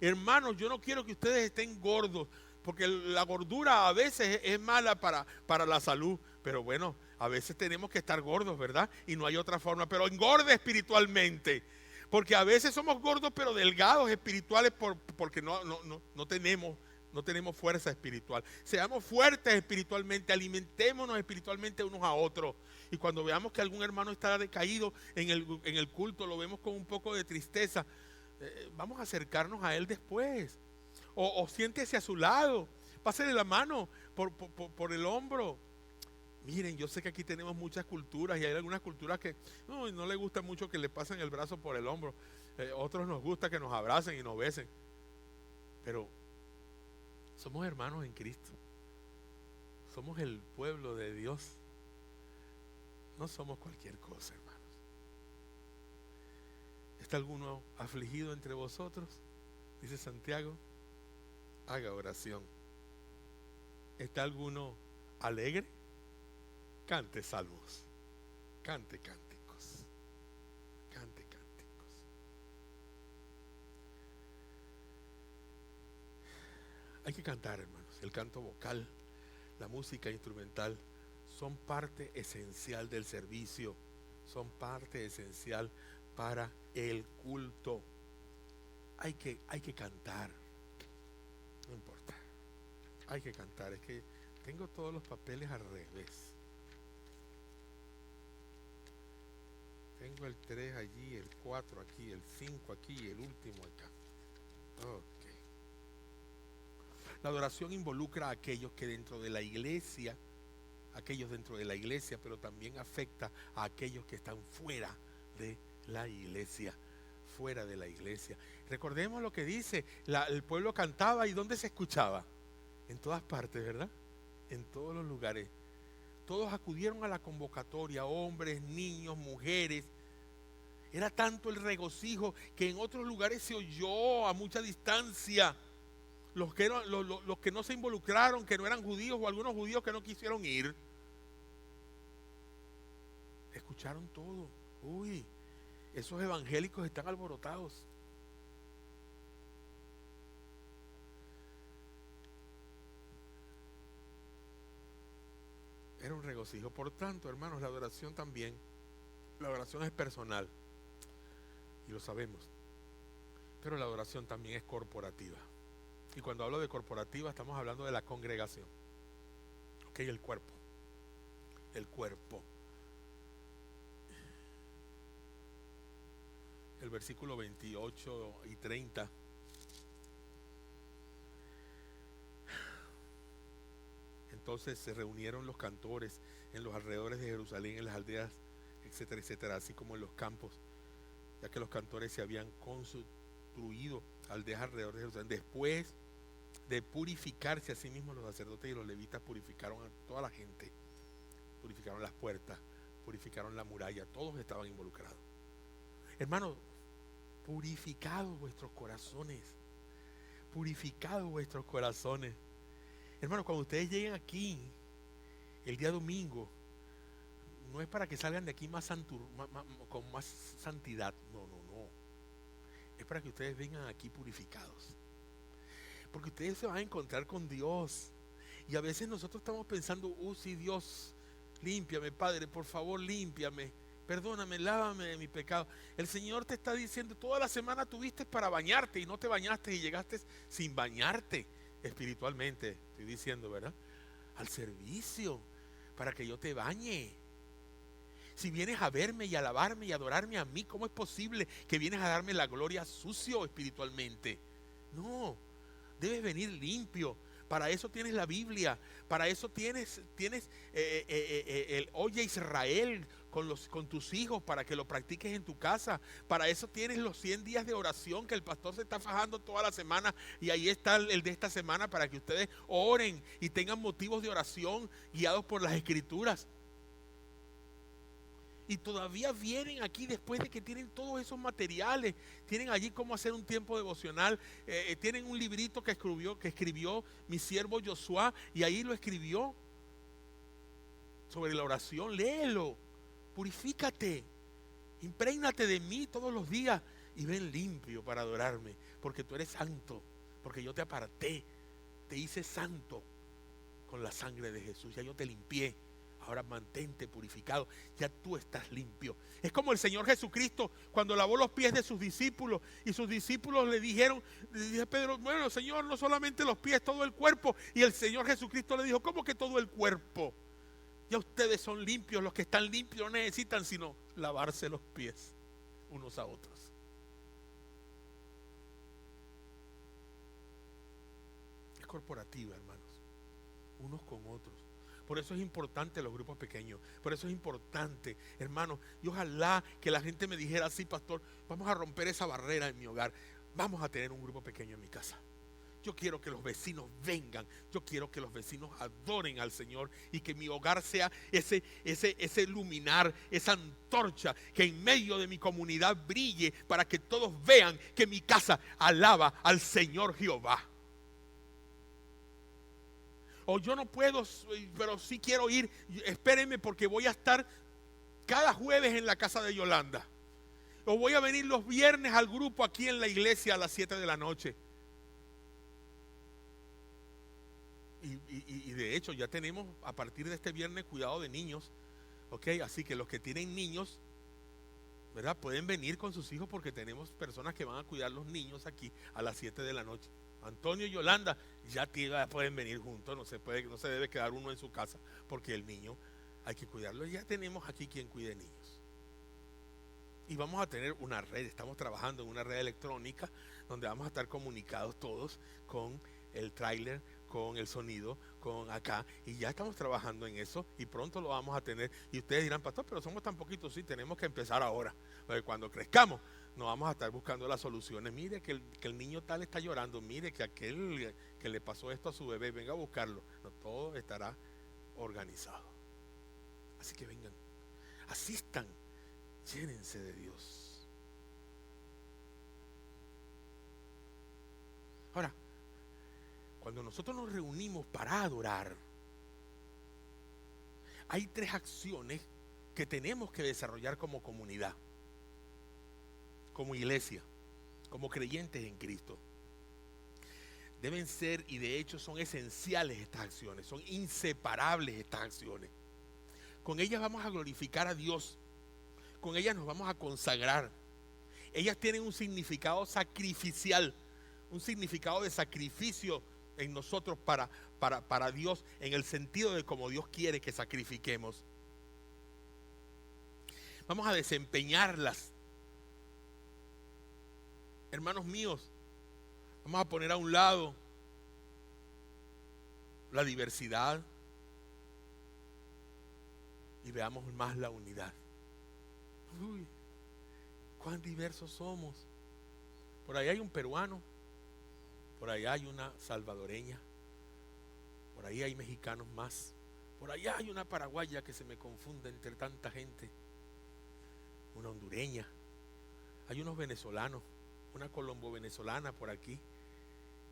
Hermanos, yo no quiero que ustedes estén gordos, porque la gordura a veces es mala para la salud, pero bueno, a veces tenemos que estar gordos, ¿verdad? Y no hay otra forma, pero engorde espiritualmente, porque a veces somos gordos pero delgados espirituales porque no tenemos fuerza espiritual. Seamos fuertes espiritualmente, alimentémonos espiritualmente unos a otros. Y cuando veamos que algún hermano está decaído en el culto, lo vemos con un poco de tristeza, vamos a acercarnos a él después. O siéntese a su lado, pásele la mano por el hombro. Miren, yo sé que aquí tenemos muchas culturas y hay algunas culturas que no les gusta mucho que le pasen el brazo por el hombro. Otros nos gusta que nos abracen y nos besen. Pero somos hermanos en Cristo. Somos el pueblo de Dios. No somos cualquier cosa, hermanos. ¿Está alguno afligido entre vosotros? Dice Santiago, haga oración. ¿Está alguno alegre? Cante salmos. Cante cánticos. Cante cánticos. Hay que cantar, hermanos. El canto vocal, la música instrumental son parte esencial del servicio. Son parte esencial para el culto. Hay que cantar. No importa. Hay que cantar. Es que tengo todos los papeles al revés. Tengo el 3 allí, el 4 aquí, el 5 aquí y el último acá. Ok. La adoración involucra a aquellos dentro de la iglesia, pero también afecta a aquellos que están fuera de la iglesia. Fuera de la iglesia. Recordemos lo que dice, el pueblo cantaba, ¿y dónde se escuchaba? En todas partes, ¿verdad? En todos los lugares. Todos acudieron a la convocatoria, hombres, niños, mujeres. Era tanto el regocijo que en otros lugares se oyó a mucha distancia. Los que no se involucraron, que no eran judíos, o algunos judíos que no quisieron ir, escucharon todo. Uy, Esos evangélicos están alborotados. Era un regocijo. Por tanto, hermanos, la adoración también, la adoración es personal, y lo sabemos, pero la adoración también es corporativa. Y cuando hablo de corporativa, estamos hablando de la congregación. Ok, el cuerpo. El cuerpo. El versículo 28 y 30. Entonces se reunieron los cantores en los alrededores de Jerusalén, en las aldeas, etcétera, etcétera, así como en los campos, ya que los cantores se habían construido aldeas alrededor de Jerusalén. Después de purificarse a sí mismos, los sacerdotes y los levitas purificaron a toda la gente, purificaron las puertas, purificaron la muralla, todos estaban involucrados. Hermanos, purificados vuestros corazones, purificados vuestros corazones. Hermanos, cuando ustedes lleguen aquí el día domingo, no es para que salgan de aquí con más santidad, no. Es para que ustedes vengan aquí purificados, porque ustedes se van a encontrar con Dios. Y a veces nosotros estamos pensando, sí, Dios, límpiame, Padre, por favor, límpiame, perdóname, lávame de mi pecado. El Señor te está diciendo, toda la semana tuviste para bañarte y no te bañaste y llegaste sin bañarte espiritualmente, estoy diciendo, ¿verdad? Al servicio, para que yo te bañe. Si vienes a verme y alabarme y adorarme a mí, ¿cómo es posible que vienes a darme la gloria sucio espiritualmente? No, debes venir limpio. Para eso tienes la Biblia, para eso tienes el Oye Israel con tus hijos, para que lo practiques en tu casa. Para eso tienes los 100 días de oración que el pastor se está fajando toda la semana, y ahí está el de esta semana, para que ustedes oren y tengan motivos de oración guiados por las Escrituras. Y todavía vienen aquí después de que tienen todos esos materiales. Tienen allí cómo hacer un tiempo devocional. Tienen un librito que escribió mi siervo Josué, y ahí lo escribió sobre la oración. Léelo, purifícate, imprégnate de mí todos los días y ven limpio para adorarme, porque tú eres santo, porque yo te aparté, te hice santo con la sangre de Jesús. Ya yo te limpié. Ahora mantente purificado, ya tú estás limpio. Es como el Señor Jesucristo cuando lavó los pies de sus discípulos, y sus discípulos le dice Pedro, bueno, Señor, no solamente los pies, todo el cuerpo. Y el Señor Jesucristo le dijo, ¿cómo que todo el cuerpo? Ya ustedes son limpios, los que están limpios no necesitan sino lavarse los pies unos a otros. Es corporativa, hermanos, unos con otros. Por eso es importante los grupos pequeños. Por eso es importante, hermanos. Y ojalá que la gente me dijera, sí, pastor, vamos a romper esa barrera en mi hogar. Vamos a tener un grupo pequeño en mi casa. Yo quiero que los vecinos vengan. Yo quiero que los vecinos adoren al Señor, y que mi hogar sea ese luminar, esa antorcha que en medio de mi comunidad brille, para que todos vean que mi casa alaba al Señor Jehová. O yo no puedo, pero sí quiero ir. Espérenme, porque voy a estar cada jueves en la casa de Yolanda. O voy a venir los viernes al grupo aquí en la iglesia a las 7 de la noche. Y de hecho ya tenemos a partir de este viernes cuidado de niños. Ok, así que los que tienen niños, ¿verdad?, pueden venir con sus hijos, porque tenemos personas que van a cuidar los niños aquí a las 7 de la noche. Antonio y Yolanda ya pueden venir juntos, no se debe quedar uno en su casa, porque el niño hay que cuidarlo. Ya tenemos aquí quien cuide niños. Y vamos a tener una red, estamos trabajando en una red electrónica donde vamos a estar comunicados todos con el tráiler, con el sonido, con acá, y ya estamos trabajando en eso, y pronto lo vamos a tener. Y ustedes dirán, pastor, pero somos tan poquitos. Sí, tenemos que empezar ahora, porque cuando crezcamos no vamos a estar buscando las soluciones. Mire que el niño tal está llorando, mire que aquel que le pasó esto a su bebé, venga a buscarlo. No, todo estará organizado. Así que vengan, asistan, llénense de Dios. Ahora, cuando nosotros nos reunimos para adorar, hay 3 acciones que tenemos que desarrollar como comunidad. como iglesia, como creyentes en Cristo. Deben ser, y de hecho son esenciales estas acciones, son inseparables estas acciones. Con ellas vamos a glorificar a Dios, con ellas nos vamos a consagrar. Ellas tienen un significado sacrificial, un significado de sacrificio en nosotros para Dios, en el sentido de cómo Dios quiere que sacrifiquemos. Vamos a desempeñarlas. Hermanos míos, vamos a poner a un lado la diversidad y veamos más la unidad. Uy, cuán diversos somos. Por ahí hay un peruano, por ahí hay una salvadoreña, por ahí hay mexicanos más, por allá hay una paraguaya que se me confunde entre tanta gente, una hondureña, hay unos venezolanos, una colombo-venezolana por aquí,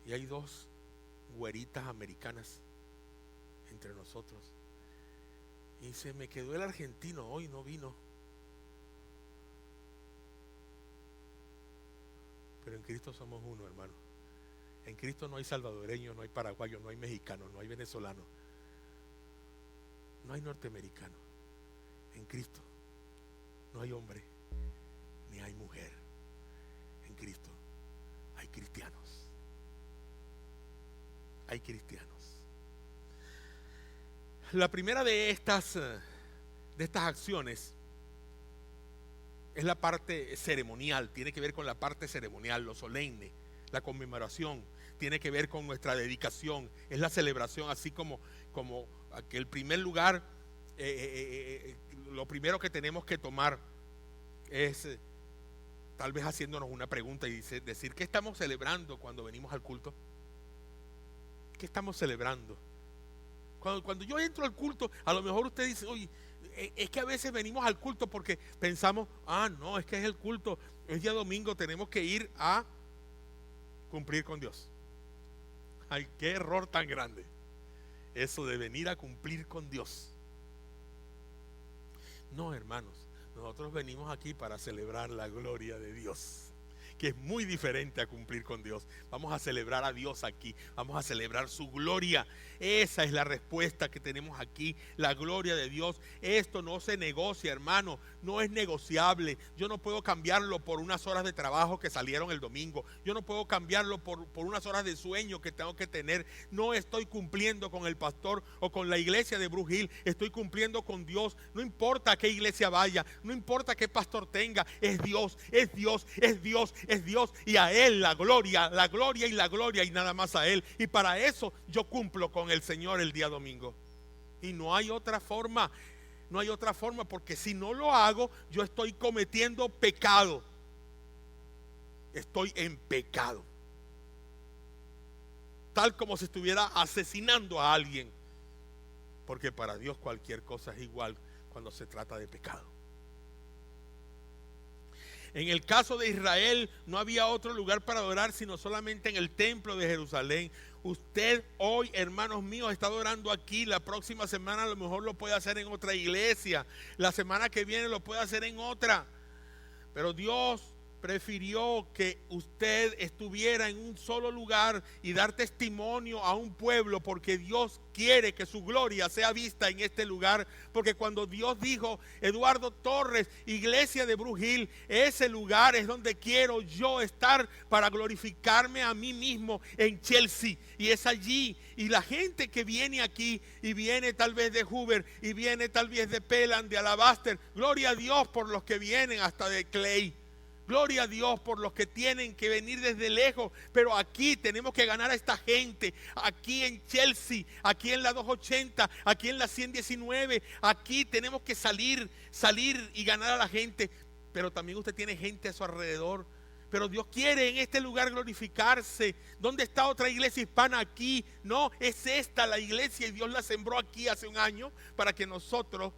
y hay dos güeritas americanas entre nosotros. Y se me quedó el argentino, hoy no vino. Pero en Cristo somos uno, hermano. En Cristo no hay salvadoreño, no hay paraguayo, no hay mexicano, no hay venezolano, no hay norteamericano. En Cristo no hay hombre ni hay mujer. En Cristo hay cristianos. Hay cristianos. La primera de estas acciones es la parte ceremonial, tiene que ver con la parte ceremonial, lo solemne, la conmemoración, tiene que ver con nuestra dedicación, es la celebración, así como que el primer lugar, lo primero que tenemos que tomar es tal vez haciéndonos una pregunta y decir, ¿qué estamos celebrando cuando venimos al culto? ¿Qué estamos celebrando? Cuando yo entro al culto, a lo mejor usted dice, oye, es que a veces venimos al culto porque pensamos, no, es que es el culto, es día domingo, tenemos que ir a cumplir con Dios. Ay, qué error tan grande, eso de venir a cumplir con Dios. No, hermanos, nosotros venimos aquí para celebrar la gloria de Dios, que es muy diferente a cumplir con Dios. Vamos a celebrar a Dios aquí, vamos a celebrar su gloria. Esa es la respuesta que tenemos aquí, la gloria de Dios. Esto no se negocia, hermano, no es negociable. Yo no puedo cambiarlo por unas horas de trabajo que salieron el domingo. Yo no puedo cambiarlo por unas horas de sueño que tengo que tener. No estoy cumpliendo con el pastor o con la iglesia de Bruce Hill, estoy cumpliendo con Dios. No importa a qué iglesia vaya, no importa qué pastor tenga, es Dios, es Dios, es Dios, es Dios, y a Él la gloria y la gloria, y nada más a Él. Y para eso yo cumplo con el Señor el día domingo. Y no hay otra forma, no hay otra forma, porque si no lo hago, yo estoy cometiendo pecado. Estoy en pecado. Tal como si estuviera asesinando a alguien. Porque para Dios cualquier cosa es igual cuando se trata de pecado. En el caso de Israel no había otro lugar para adorar sino solamente en el templo de Jerusalén. Usted hoy, hermanos míos, está adorando aquí. La próxima semana a lo mejor lo puede hacer en otra iglesia. La semana que viene lo puede hacer en otra. Pero Dios prefirió que usted estuviera en un solo lugar y dar testimonio a un pueblo, porque Dios quiere que su gloria sea vista en este lugar. Porque cuando Dios dijo, Eduardo Torres, iglesia de Bruce Hill, ese lugar es donde quiero yo estar para glorificarme a mí mismo en Chelsea, y es allí. Y la gente que viene aquí, y viene tal vez de Hoover, y viene tal vez de Pelan, de Alabaster, gloria a Dios por los que vienen hasta de Clay. Gloria a Dios por los que tienen que venir desde lejos, pero aquí tenemos que ganar a esta gente, aquí en Chelsea, aquí en la 280, aquí en la 119, aquí tenemos que salir y ganar a la gente. Pero también usted tiene gente a su alrededor. Pero Dios quiere en este lugar glorificarse. ¿Dónde está otra iglesia hispana aquí? No, es esta la iglesia, y Dios la sembró aquí hace un año para que nosotros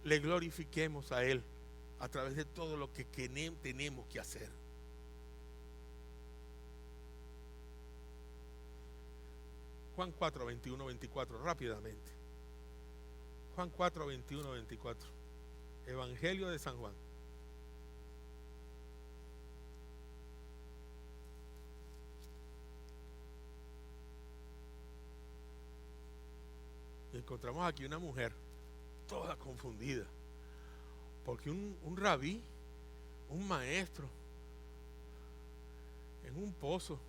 le glorifiquemos a Él a través de todo lo que tenemos que hacer. Juan 4, 21, 24, rápidamente. Juan 4, 21, 24. Evangelio de San Juan. encontramos aquí una mujer toda confundida, porque un rabí, un maestro, en un pozo,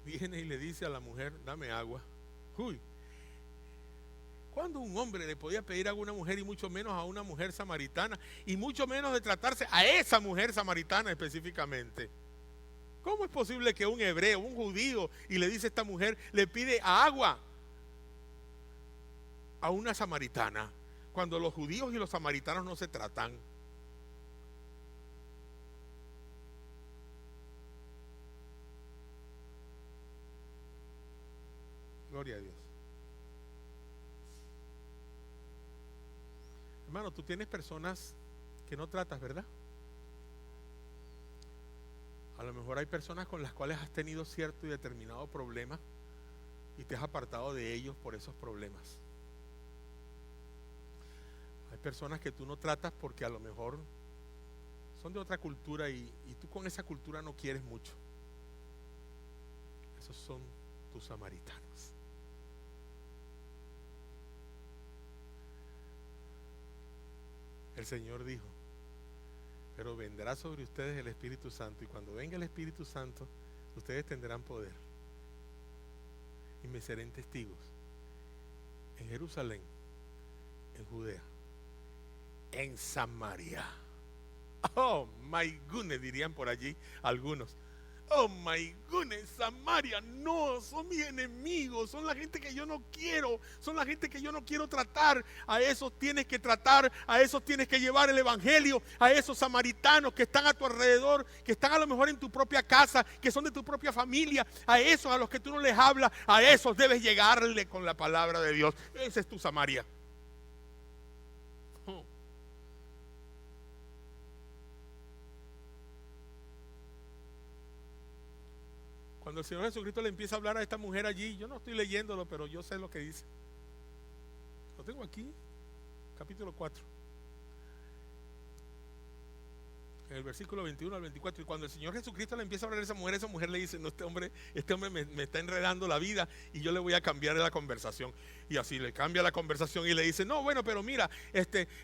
viene y le dice a la mujer, dame agua. Uy, ¿cuándo un hombre le podía pedir agua a una mujer, y mucho menos a una mujer samaritana, y mucho menos de tratarse a esa mujer samaritana específicamente? ¿Cómo es posible que un hebreo, un judío, y le dice a esta mujer, le pide agua a una samaritana, cuando los judíos y los samaritanos no se tratan? Gloria a Dios. Hermano, tú tienes personas que no tratas, ¿verdad? A lo mejor hay personas con las cuales has tenido cierto y determinado problema y te has apartado de ellos por esos problemas. Hay personas que tú no tratas porque a lo mejor son de otra cultura y tú con esa cultura no quieres mucho. Esos son tus samaritanos. El Señor dijo, pero vendrá sobre ustedes el Espíritu Santo, y cuando venga el Espíritu Santo, ustedes tendrán poder y me serán testigos en Jerusalén, en Judea, en Samaria. Oh my goodness, dirían por allí algunos. Oh my goodness, Samaria, no, son mis enemigos, son la gente que yo no quiero, son la gente que yo no quiero tratar. A esos tienes que tratar, a esos tienes que llevar el evangelio, a esos samaritanos que están a tu alrededor, que están a lo mejor en tu propia casa, que son de tu propia familia, a esos a los que tú no les hablas, a esos debes llegarle con la palabra de Dios. Esa es tu Samaria. Cuando el Señor Jesucristo le empieza a hablar a esta mujer allí, yo no estoy leyéndolo, pero yo sé lo que dice. Lo tengo aquí, capítulo 4. En el versículo 21 al 24. Y cuando el Señor Jesucristo le empieza a hablar a esa mujer le dice, no, este hombre me está enredando la vida y yo le voy a cambiar la conversación. Y así le cambia la conversación y le dice, no, bueno, pero mira,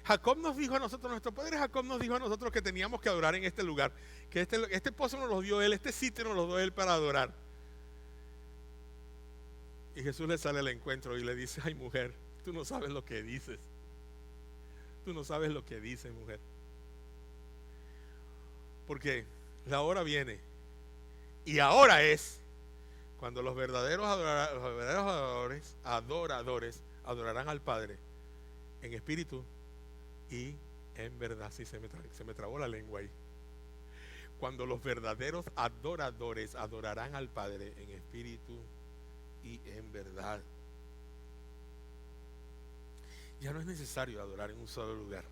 Jacob nos dijo a nosotros, nuestro padre Jacob nos dijo a nosotros que teníamos que adorar en este lugar, que este pozo nos lo dio él, este sitio nos lo dio él para adorar. Y Jesús le sale al encuentro y le dice, ay mujer, tú no sabes lo que dices. Tú no sabes lo que dices, mujer. Porque la hora viene y ahora es cuando los verdaderos adoradores adorarán al Padre en espíritu y en verdad. Sí, se me trabó la lengua ahí. Cuando los verdaderos adoradores adorarán al Padre en espíritu y en verdad. Ya no es necesario adorar en un solo lugar.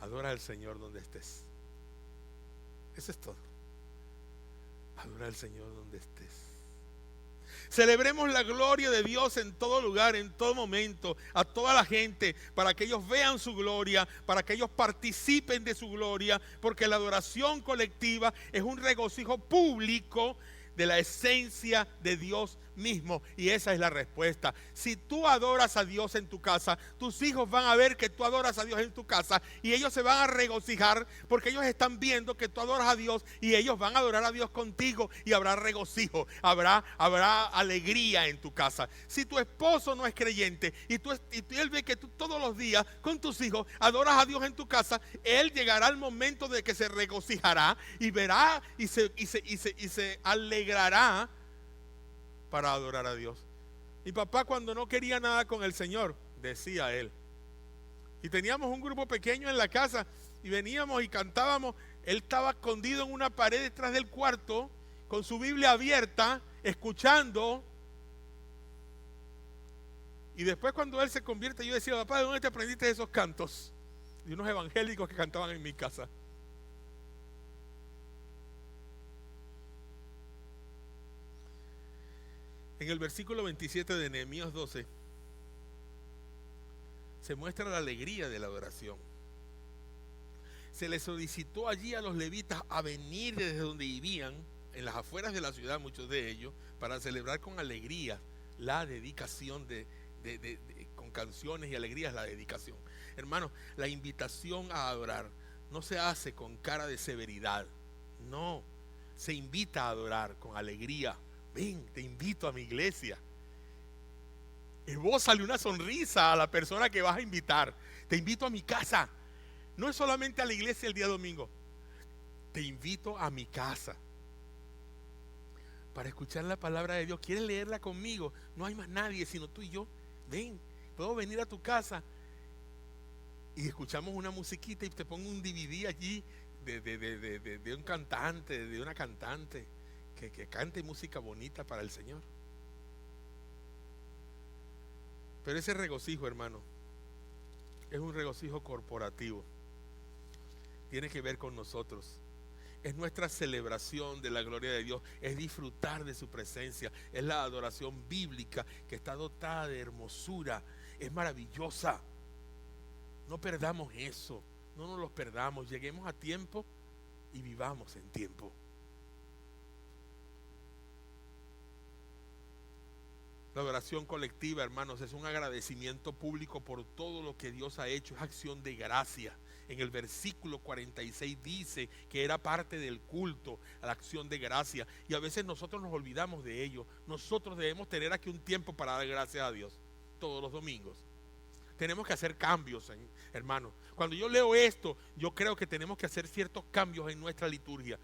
Adora al Señor donde estés. Eso es todo. Adora al Señor donde estés. Celebremos la gloria de Dios en todo lugar, en todo momento, a toda la gente, para que ellos vean su gloria, para que ellos participen de su gloria, porque la adoración colectiva es un regocijo público de la esencia de Dios mismo, y esa es la respuesta. Si tú adoras a Dios en tu casa, tus hijos van a ver que tú adoras a Dios en tu casa y ellos se van a regocijar porque ellos están viendo que tú adoras a Dios y ellos van a adorar a Dios contigo y habrá regocijo, habrá alegría en tu casa. Si tu esposo no es creyente y él ve que tú todos los días con tus hijos adoras a Dios en tu casa, él llegará el momento de que se regocijará y verá y se alegrará para adorar a Dios. Mi papá, cuando no quería nada con el Señor, decía él, y teníamos un grupo pequeño en la casa y veníamos y cantábamos, él estaba escondido en una pared detrás del cuarto con su Biblia abierta, escuchando. Y después, cuando él se convierte, yo decía, papá, ¿de dónde te aprendiste esos cantos? De unos evangélicos que cantaban en mi casa. En el versículo 27 de Nehemías 12 se muestra la alegría de la adoración. Se les solicitó allí a los levitas a venir desde donde vivían, en las afueras de la ciudad, muchos de ellos, para celebrar con alegría la dedicación de con canciones y alegrías la dedicación. Hermanos, la invitación a adorar no se hace con cara de severidad. No, se invita a adorar con alegría. Ven, te invito a mi iglesia. Esbózale una sonrisa a la persona que vas a invitar. Te invito a mi casa. No es solamente a la iglesia el día domingo. Te invito a mi casa para escuchar la palabra de Dios. ¿Quieres leerla conmigo? No hay más nadie sino tú y yo. Ven, puedo venir a tu casa y escuchamos una musiquita y te pongo un DVD allí de un cantante, de una cantante que cante música bonita para el Señor. Pero ese regocijo, hermano, es un regocijo corporativo. Tiene que ver con nosotros. Es nuestra celebración de la gloria de Dios, es disfrutar de su presencia, es la adoración bíblica que está dotada de hermosura, es maravillosa. No perdamos eso, no nos los perdamos, lleguemos a tiempo y vivamos en tiempo. La adoración colectiva, hermanos, es un agradecimiento público por todo lo que Dios ha hecho, es acción de gracia. En el versículo 46 dice que era parte del culto a la acción de gracia, y a veces nosotros nos olvidamos de ello. Nosotros debemos tener aquí un tiempo para dar gracias a Dios todos los domingos. Tenemos que hacer cambios, hermanos. Cuando yo leo esto, yo creo que tenemos que hacer ciertos cambios en nuestra liturgia.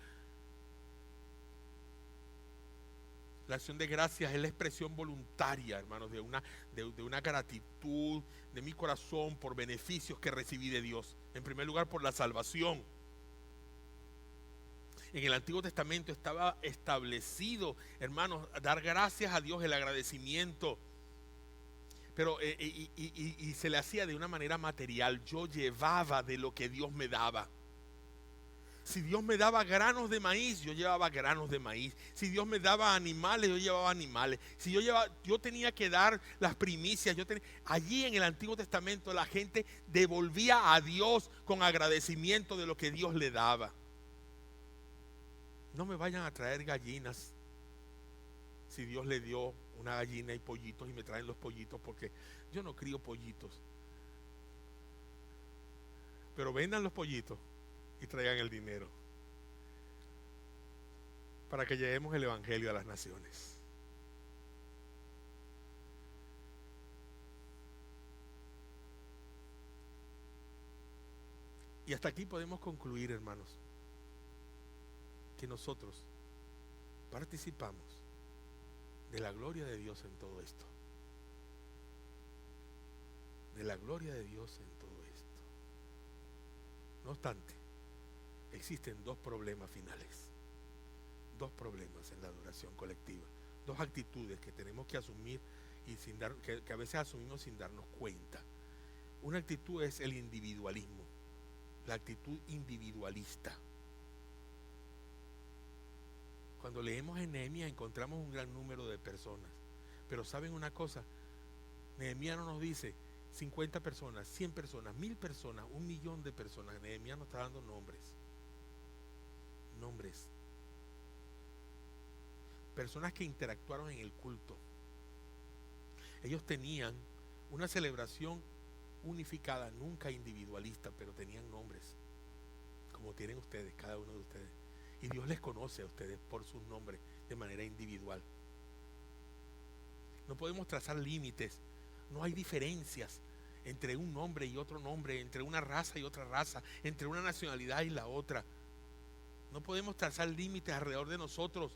La acción de gracias es la expresión voluntaria, hermanos, de una gratitud de mi corazón por beneficios que recibí de Dios. En primer lugar, por la salvación. En el Antiguo Testamento estaba establecido, hermanos, dar gracias a Dios, el agradecimiento. Pero y se le hacía de una manera material. Yo llevaba de lo que Dios me daba. Si Dios me daba granos de maíz, yo llevaba granos de maíz. Si Dios me daba animales, yo llevaba animales. Si yo tenía que dar las primicias. Allí en el Antiguo Testamento la gente devolvía a Dios con agradecimiento de lo que Dios le daba. No me vayan a traer gallinas si Dios le dio una gallina y pollitos y me traen los pollitos, porque yo no crío pollitos. Pero vendan los pollitos y traigan el dinero para que llevemos el evangelio a las naciones. Y hasta aquí podemos concluir, hermanos, que nosotros participamos de la gloria de Dios en todo esto. De la gloria de Dios en todo esto. No obstante, existen dos problemas finales. Dos problemas en la adoración colectiva. Dos actitudes que tenemos que asumir y que a veces asumimos sin darnos cuenta. Una actitud es el individualismo, la actitud individualista. Cuando leemos en Nehemías encontramos un gran número de personas, pero ¿saben una cosa? Nehemías no nos dice 50 personas, 100 personas, 1000 personas, 1.000.000 de personas. Nehemías nos está dando nombres. Personas que interactuaron en el culto. Ellos tenían una celebración unificada, nunca individualista, pero tenían nombres, como tienen ustedes, cada uno de ustedes. Y Dios les conoce a ustedes por sus nombres de manera individual. No podemos trazar límites, no hay diferencias entre un nombre y otro nombre, entre una raza y otra raza, entre una nacionalidad y la otra. No podemos trazar límites alrededor de nosotros.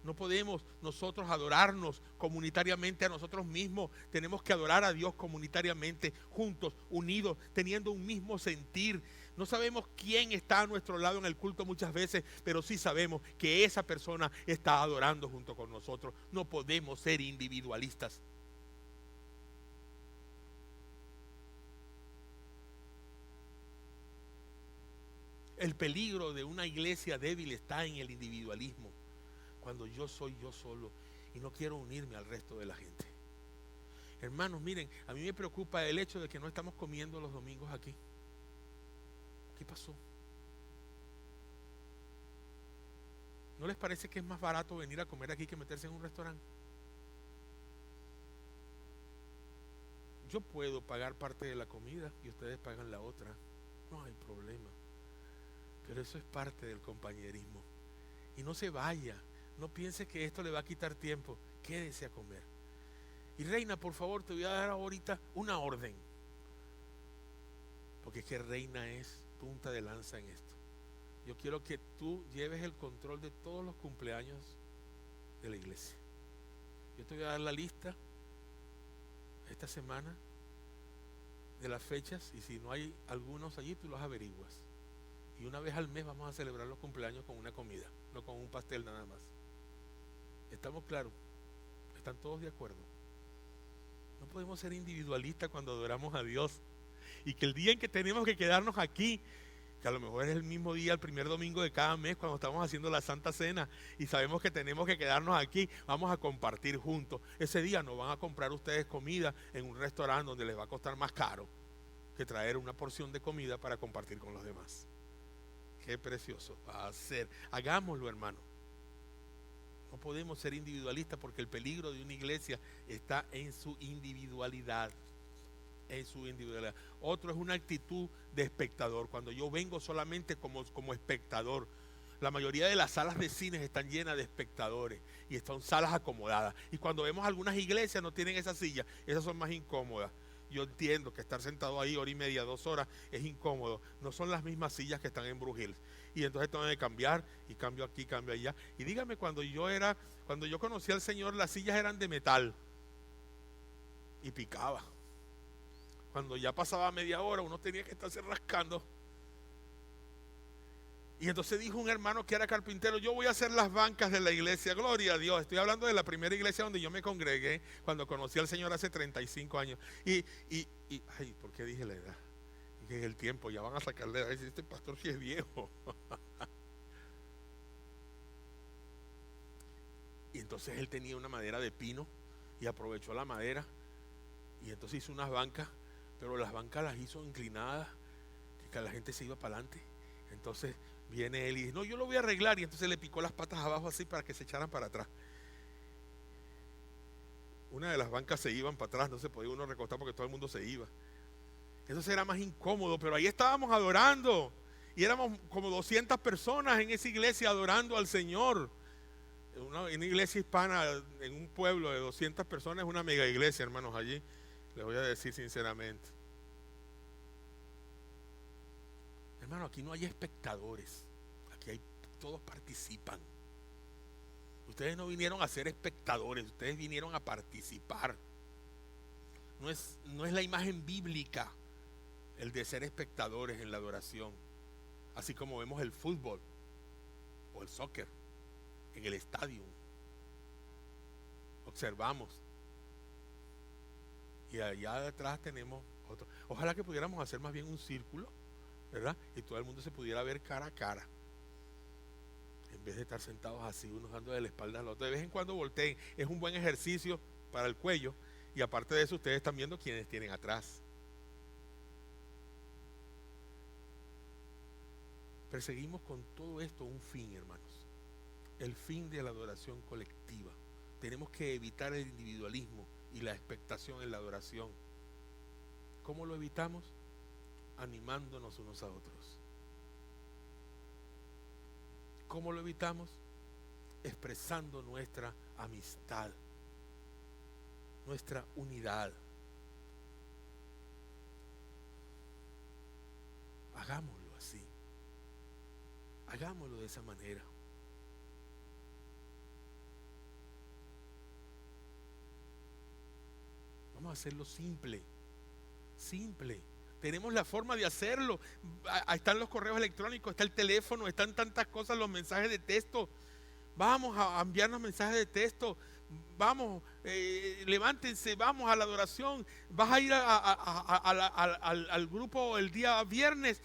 No podemos nosotros adorarnos comunitariamente a nosotros mismos. Tenemos que adorar a Dios comunitariamente, juntos, unidos, teniendo un mismo sentir. No sabemos quién está a nuestro lado en el culto muchas veces, pero sí sabemos que esa persona está adorando junto con nosotros. No podemos ser individualistas. El peligro de una iglesia débil está en el individualismo. Cuando yo soy yo solo y no quiero unirme al resto de la gente. Hermanos, miren, a mí me preocupa el hecho de que no estamos comiendo los domingos aquí. ¿Qué pasó? ¿No les parece que es más barato venir a comer aquí que meterse en un restaurante? yo puedo pagar parte de la comida y ustedes pagan la otra. No hay problema. Pero eso es parte del compañerismo. Y no se vaya. No piense que esto le va a quitar tiempo. Quédese a comer. Y Reina, por favor, te voy a dar ahorita una orden. Porque es que Reina es punta de lanza en esto. Yo quiero que tú lleves el control de todos los cumpleaños de la iglesia. Yo te voy a dar la lista esta semana de las fechas, y si no hay algunos allí, tú los averiguas. Y una vez al mes vamos a celebrar los cumpleaños con una comida, no con un pastel nada más. ¿Estamos claros? ¿Están todos de acuerdo? No podemos ser individualistas cuando adoramos a Dios. Y que el día en que tenemos que quedarnos aquí, que a lo mejor es el mismo día, el primer domingo de cada mes, cuando estamos haciendo la Santa Cena y sabemos que tenemos que quedarnos aquí, vamos a compartir juntos. Ese día no van a comprar ustedes comida en un restaurante donde les va a costar más caro que traer una porción de comida para compartir con los demás. Qué precioso va a ser. Hagámoslo, hermano. No podemos ser individualistas porque el peligro de una iglesia está en su individualidad. En su individualidad. Otro es una actitud de espectador. Cuando yo vengo solamente como espectador. La mayoría de las salas de cines están llenas de espectadores y están salas acomodadas. Y cuando vemos algunas iglesias no tienen esas sillas, esas son más incómodas. Yo entiendo que estar sentado ahí hora y media, 2 horas es incómodo. No son las mismas sillas que están en Brujil. Y entonces tengo que cambiar, y cambio aquí, cambio allá. Y dígame, cuando yo conocí al Señor, las sillas eran de metal y picaba. Cuando ya pasaba media hora, uno tenía que estarse rascando. Y entonces dijo un hermano que era carpintero: yo voy a hacer las bancas de la iglesia. Gloria a Dios. Estoy hablando de la primera iglesia donde yo me congregué cuando conocí al Señor hace 35 años. Ay, ¿por qué dije la edad? Que es el tiempo, ya van a sacarle a decir, este pastor sí es viejo. Y entonces él tenía una madera de pino y aprovechó la madera y entonces hizo unas bancas, pero las bancas las hizo inclinadas, que la gente se iba para adelante. Entonces viene él y dice: no, yo lo voy a arreglar. Y entonces le picó las patas abajo así para que se echaran para atrás. Una de las bancas se iban para atrás, no se podía uno recostar porque todo el mundo se iba. Entonces era más incómodo, pero ahí estábamos adorando. Y éramos como 200 personas en esa iglesia adorando al Señor. Una iglesia hispana en un pueblo de 200 personas es una mega iglesia, hermanos, allí. Les voy a decir sinceramente. Hermano, aquí no hay espectadores. Aquí todos participan. Ustedes no vinieron a ser espectadores, ustedes vinieron a participar. No es la imagen bíblica el de ser espectadores en la adoración. Así como vemos el fútbol o el soccer en el estadio. Observamos. Y allá detrás tenemos otro. Ojalá que pudiéramos hacer más bien un círculo, ¿verdad? Y todo el mundo se pudiera ver cara a cara. En vez de estar sentados así, unos dando de la espalda al otro. De vez en cuando volteen. Es un buen ejercicio para el cuello. Y aparte de eso, ustedes están viendo quiénes tienen atrás. Perseguimos con todo esto un fin, hermanos. El fin de la adoración colectiva. Tenemos que evitar el individualismo y la expectación en la adoración. ¿Cómo lo evitamos? Animándonos unos a otros. ¿Cómo lo evitamos? Expresando nuestra amistad, nuestra unidad. Hagámoslo así. Hagámoslo de esa manera. Vamos a hacerlo simple. Simple. Tenemos la forma de hacerlo. Ahí están los correos electrónicos, está el teléfono, están tantas cosas, los mensajes de texto. Vamos a enviarnos mensajes de texto. Vamos, levántense, vamos a la adoración. Vas a ir al grupo el día viernes.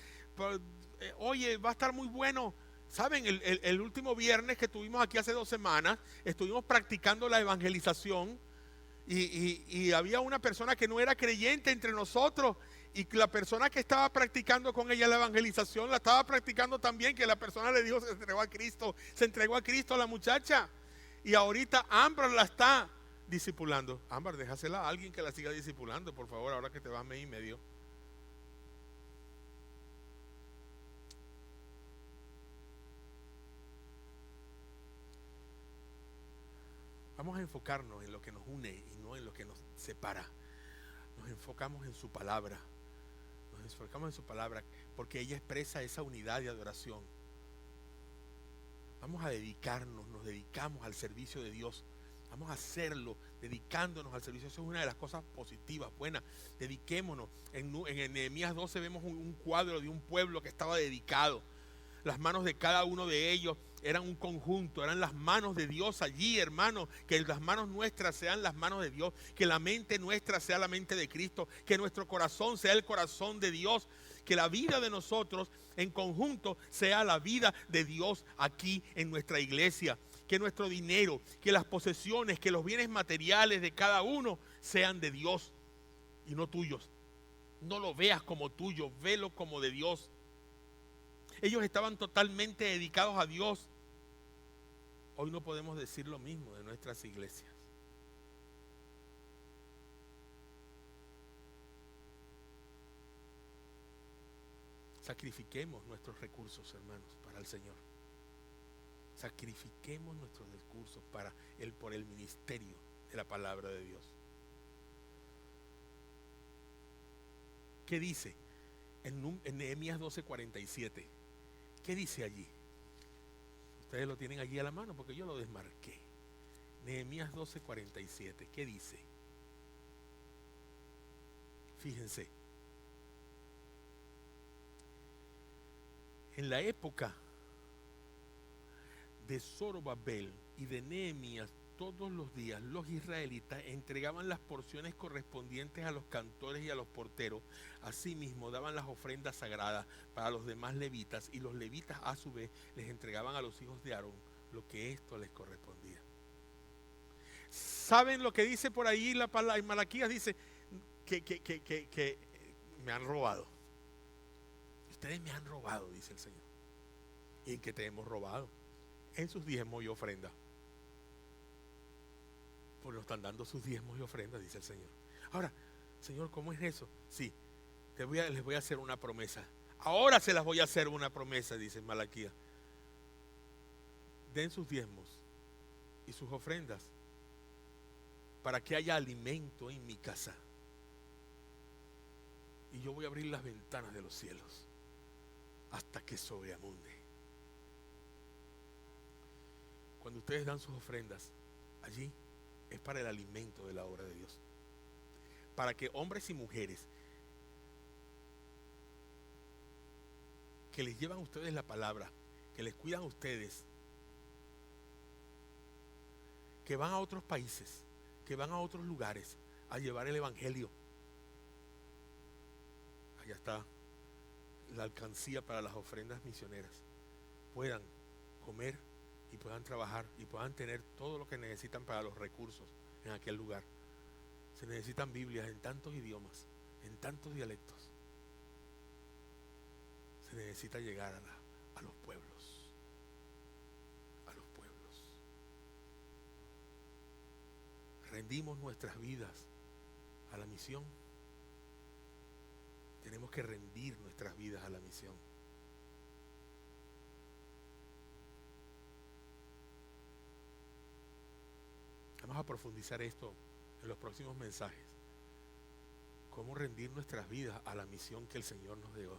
Oye, va a estar muy bueno. Saben, el último viernes que estuvimos aquí hace 2 semanas, estuvimos practicando la evangelización. Y había una persona que no era creyente entre nosotros, y la persona que estaba practicando con ella la evangelización la estaba practicando también, que la persona le dijo, se entregó a Cristo a la muchacha, y ahorita Amber la está discipulando. Ámbar, déjasela a alguien que la siga discipulando, por favor, ahora que te vas mes y medio. Vamos a enfocarnos en lo que nos une y no en lo que nos separa. Nos enfocamos en su palabra. Nos enfocamos en su palabra porque ella expresa esa unidad de adoración. Vamos a dedicarnos, nos dedicamos al servicio de Dios. Vamos a hacerlo dedicándonos al servicio. Eso es una de las cosas positivas, buenas. Dediquémonos. En Nehemías 12 vemos un cuadro de un pueblo que estaba dedicado. Las manos de cada uno de ellos eran un conjunto, eran las manos de Dios allí, hermano. Que las manos nuestras sean las manos de Dios, que la mente nuestra sea la mente de Cristo, que nuestro corazón sea el corazón de Dios, que la vida de nosotros en conjunto sea la vida de Dios aquí en nuestra iglesia, que nuestro dinero, que las posesiones, que los bienes materiales de cada uno sean de Dios y no tuyos. No lo veas como tuyo, velo como de Dios. Ellos estaban totalmente dedicados a Dios. Hoy no podemos decir lo mismo de nuestras iglesias. Sacrifiquemos nuestros recursos, hermanos, para el Señor. Sacrifiquemos nuestros recursos por el ministerio de la palabra de Dios. ¿Qué dice en Nehemías 12:47? ¿Qué dice allí? Ustedes lo tienen allí a la mano porque yo lo desmarqué. Nehemías 12:47. ¿Qué dice? Fíjense. En la época de Zorobabel y de Nehemías, todos los días los israelitas entregaban las porciones correspondientes a los cantores y a los porteros. Asimismo daban las ofrendas sagradas para los demás levitas, y los levitas a su vez les entregaban a los hijos de Aarón lo que esto les correspondía. ¿Saben lo que dice por ahí la palabra? En Malaquías dice que me han robado. Ustedes me han robado, dice el Señor. ¿Y en qué te hemos robado? En sus diezmos y ofrendas. Pues nos están dando sus diezmos y ofrendas, dice el Señor. Ahora, Señor, ¿cómo es eso? Sí, les voy a hacer una promesa. Ahora se las voy a hacer una promesa, dice Malaquías. Den sus diezmos y sus ofrendas para que haya alimento en mi casa. Y yo voy a abrir las ventanas de los cielos hasta que sobreabunde. Cuando ustedes dan sus ofrendas allí, es para el alimento de la obra de Dios. Para que hombres y mujeres que les llevan a ustedes la palabra, que les cuidan a ustedes, que van a otros países, que van a otros lugares a llevar el evangelio. Allá está la alcancía para las ofrendas misioneras. Puedan comer y puedan trabajar y puedan tener todo lo que necesitan para los recursos en aquel lugar. Se necesitan Biblias en tantos idiomas, en tantos dialectos. Se necesita llegar a los pueblos. A los pueblos. Rendimos nuestras vidas a la misión. Tenemos que rendir nuestras vidas a la misión. Vamos a profundizar esto en los próximos mensajes. Cómo rendir nuestras vidas a la misión que el Señor nos dio.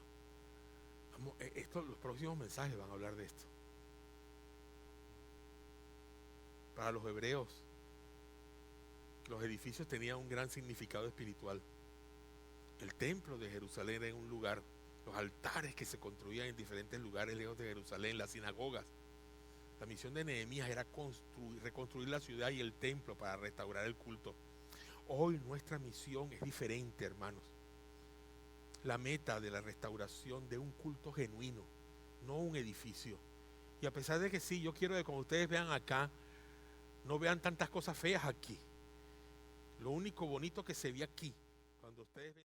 Los próximos mensajes van a hablar de esto. Para los hebreos, los edificios tenían un gran significado espiritual. El templo de Jerusalén era un lugar, los altares que se construían en diferentes lugares lejos de Jerusalén, las sinagogas. La misión de Nehemías era reconstruir la ciudad y el templo para restaurar el culto. Hoy nuestra misión es diferente, hermanos. La meta de la restauración de un culto genuino, no un edificio. Y a pesar de que sí, yo quiero que cuando ustedes vean acá, no vean tantas cosas feas aquí. Lo único bonito que se ve aquí, cuando ustedes ven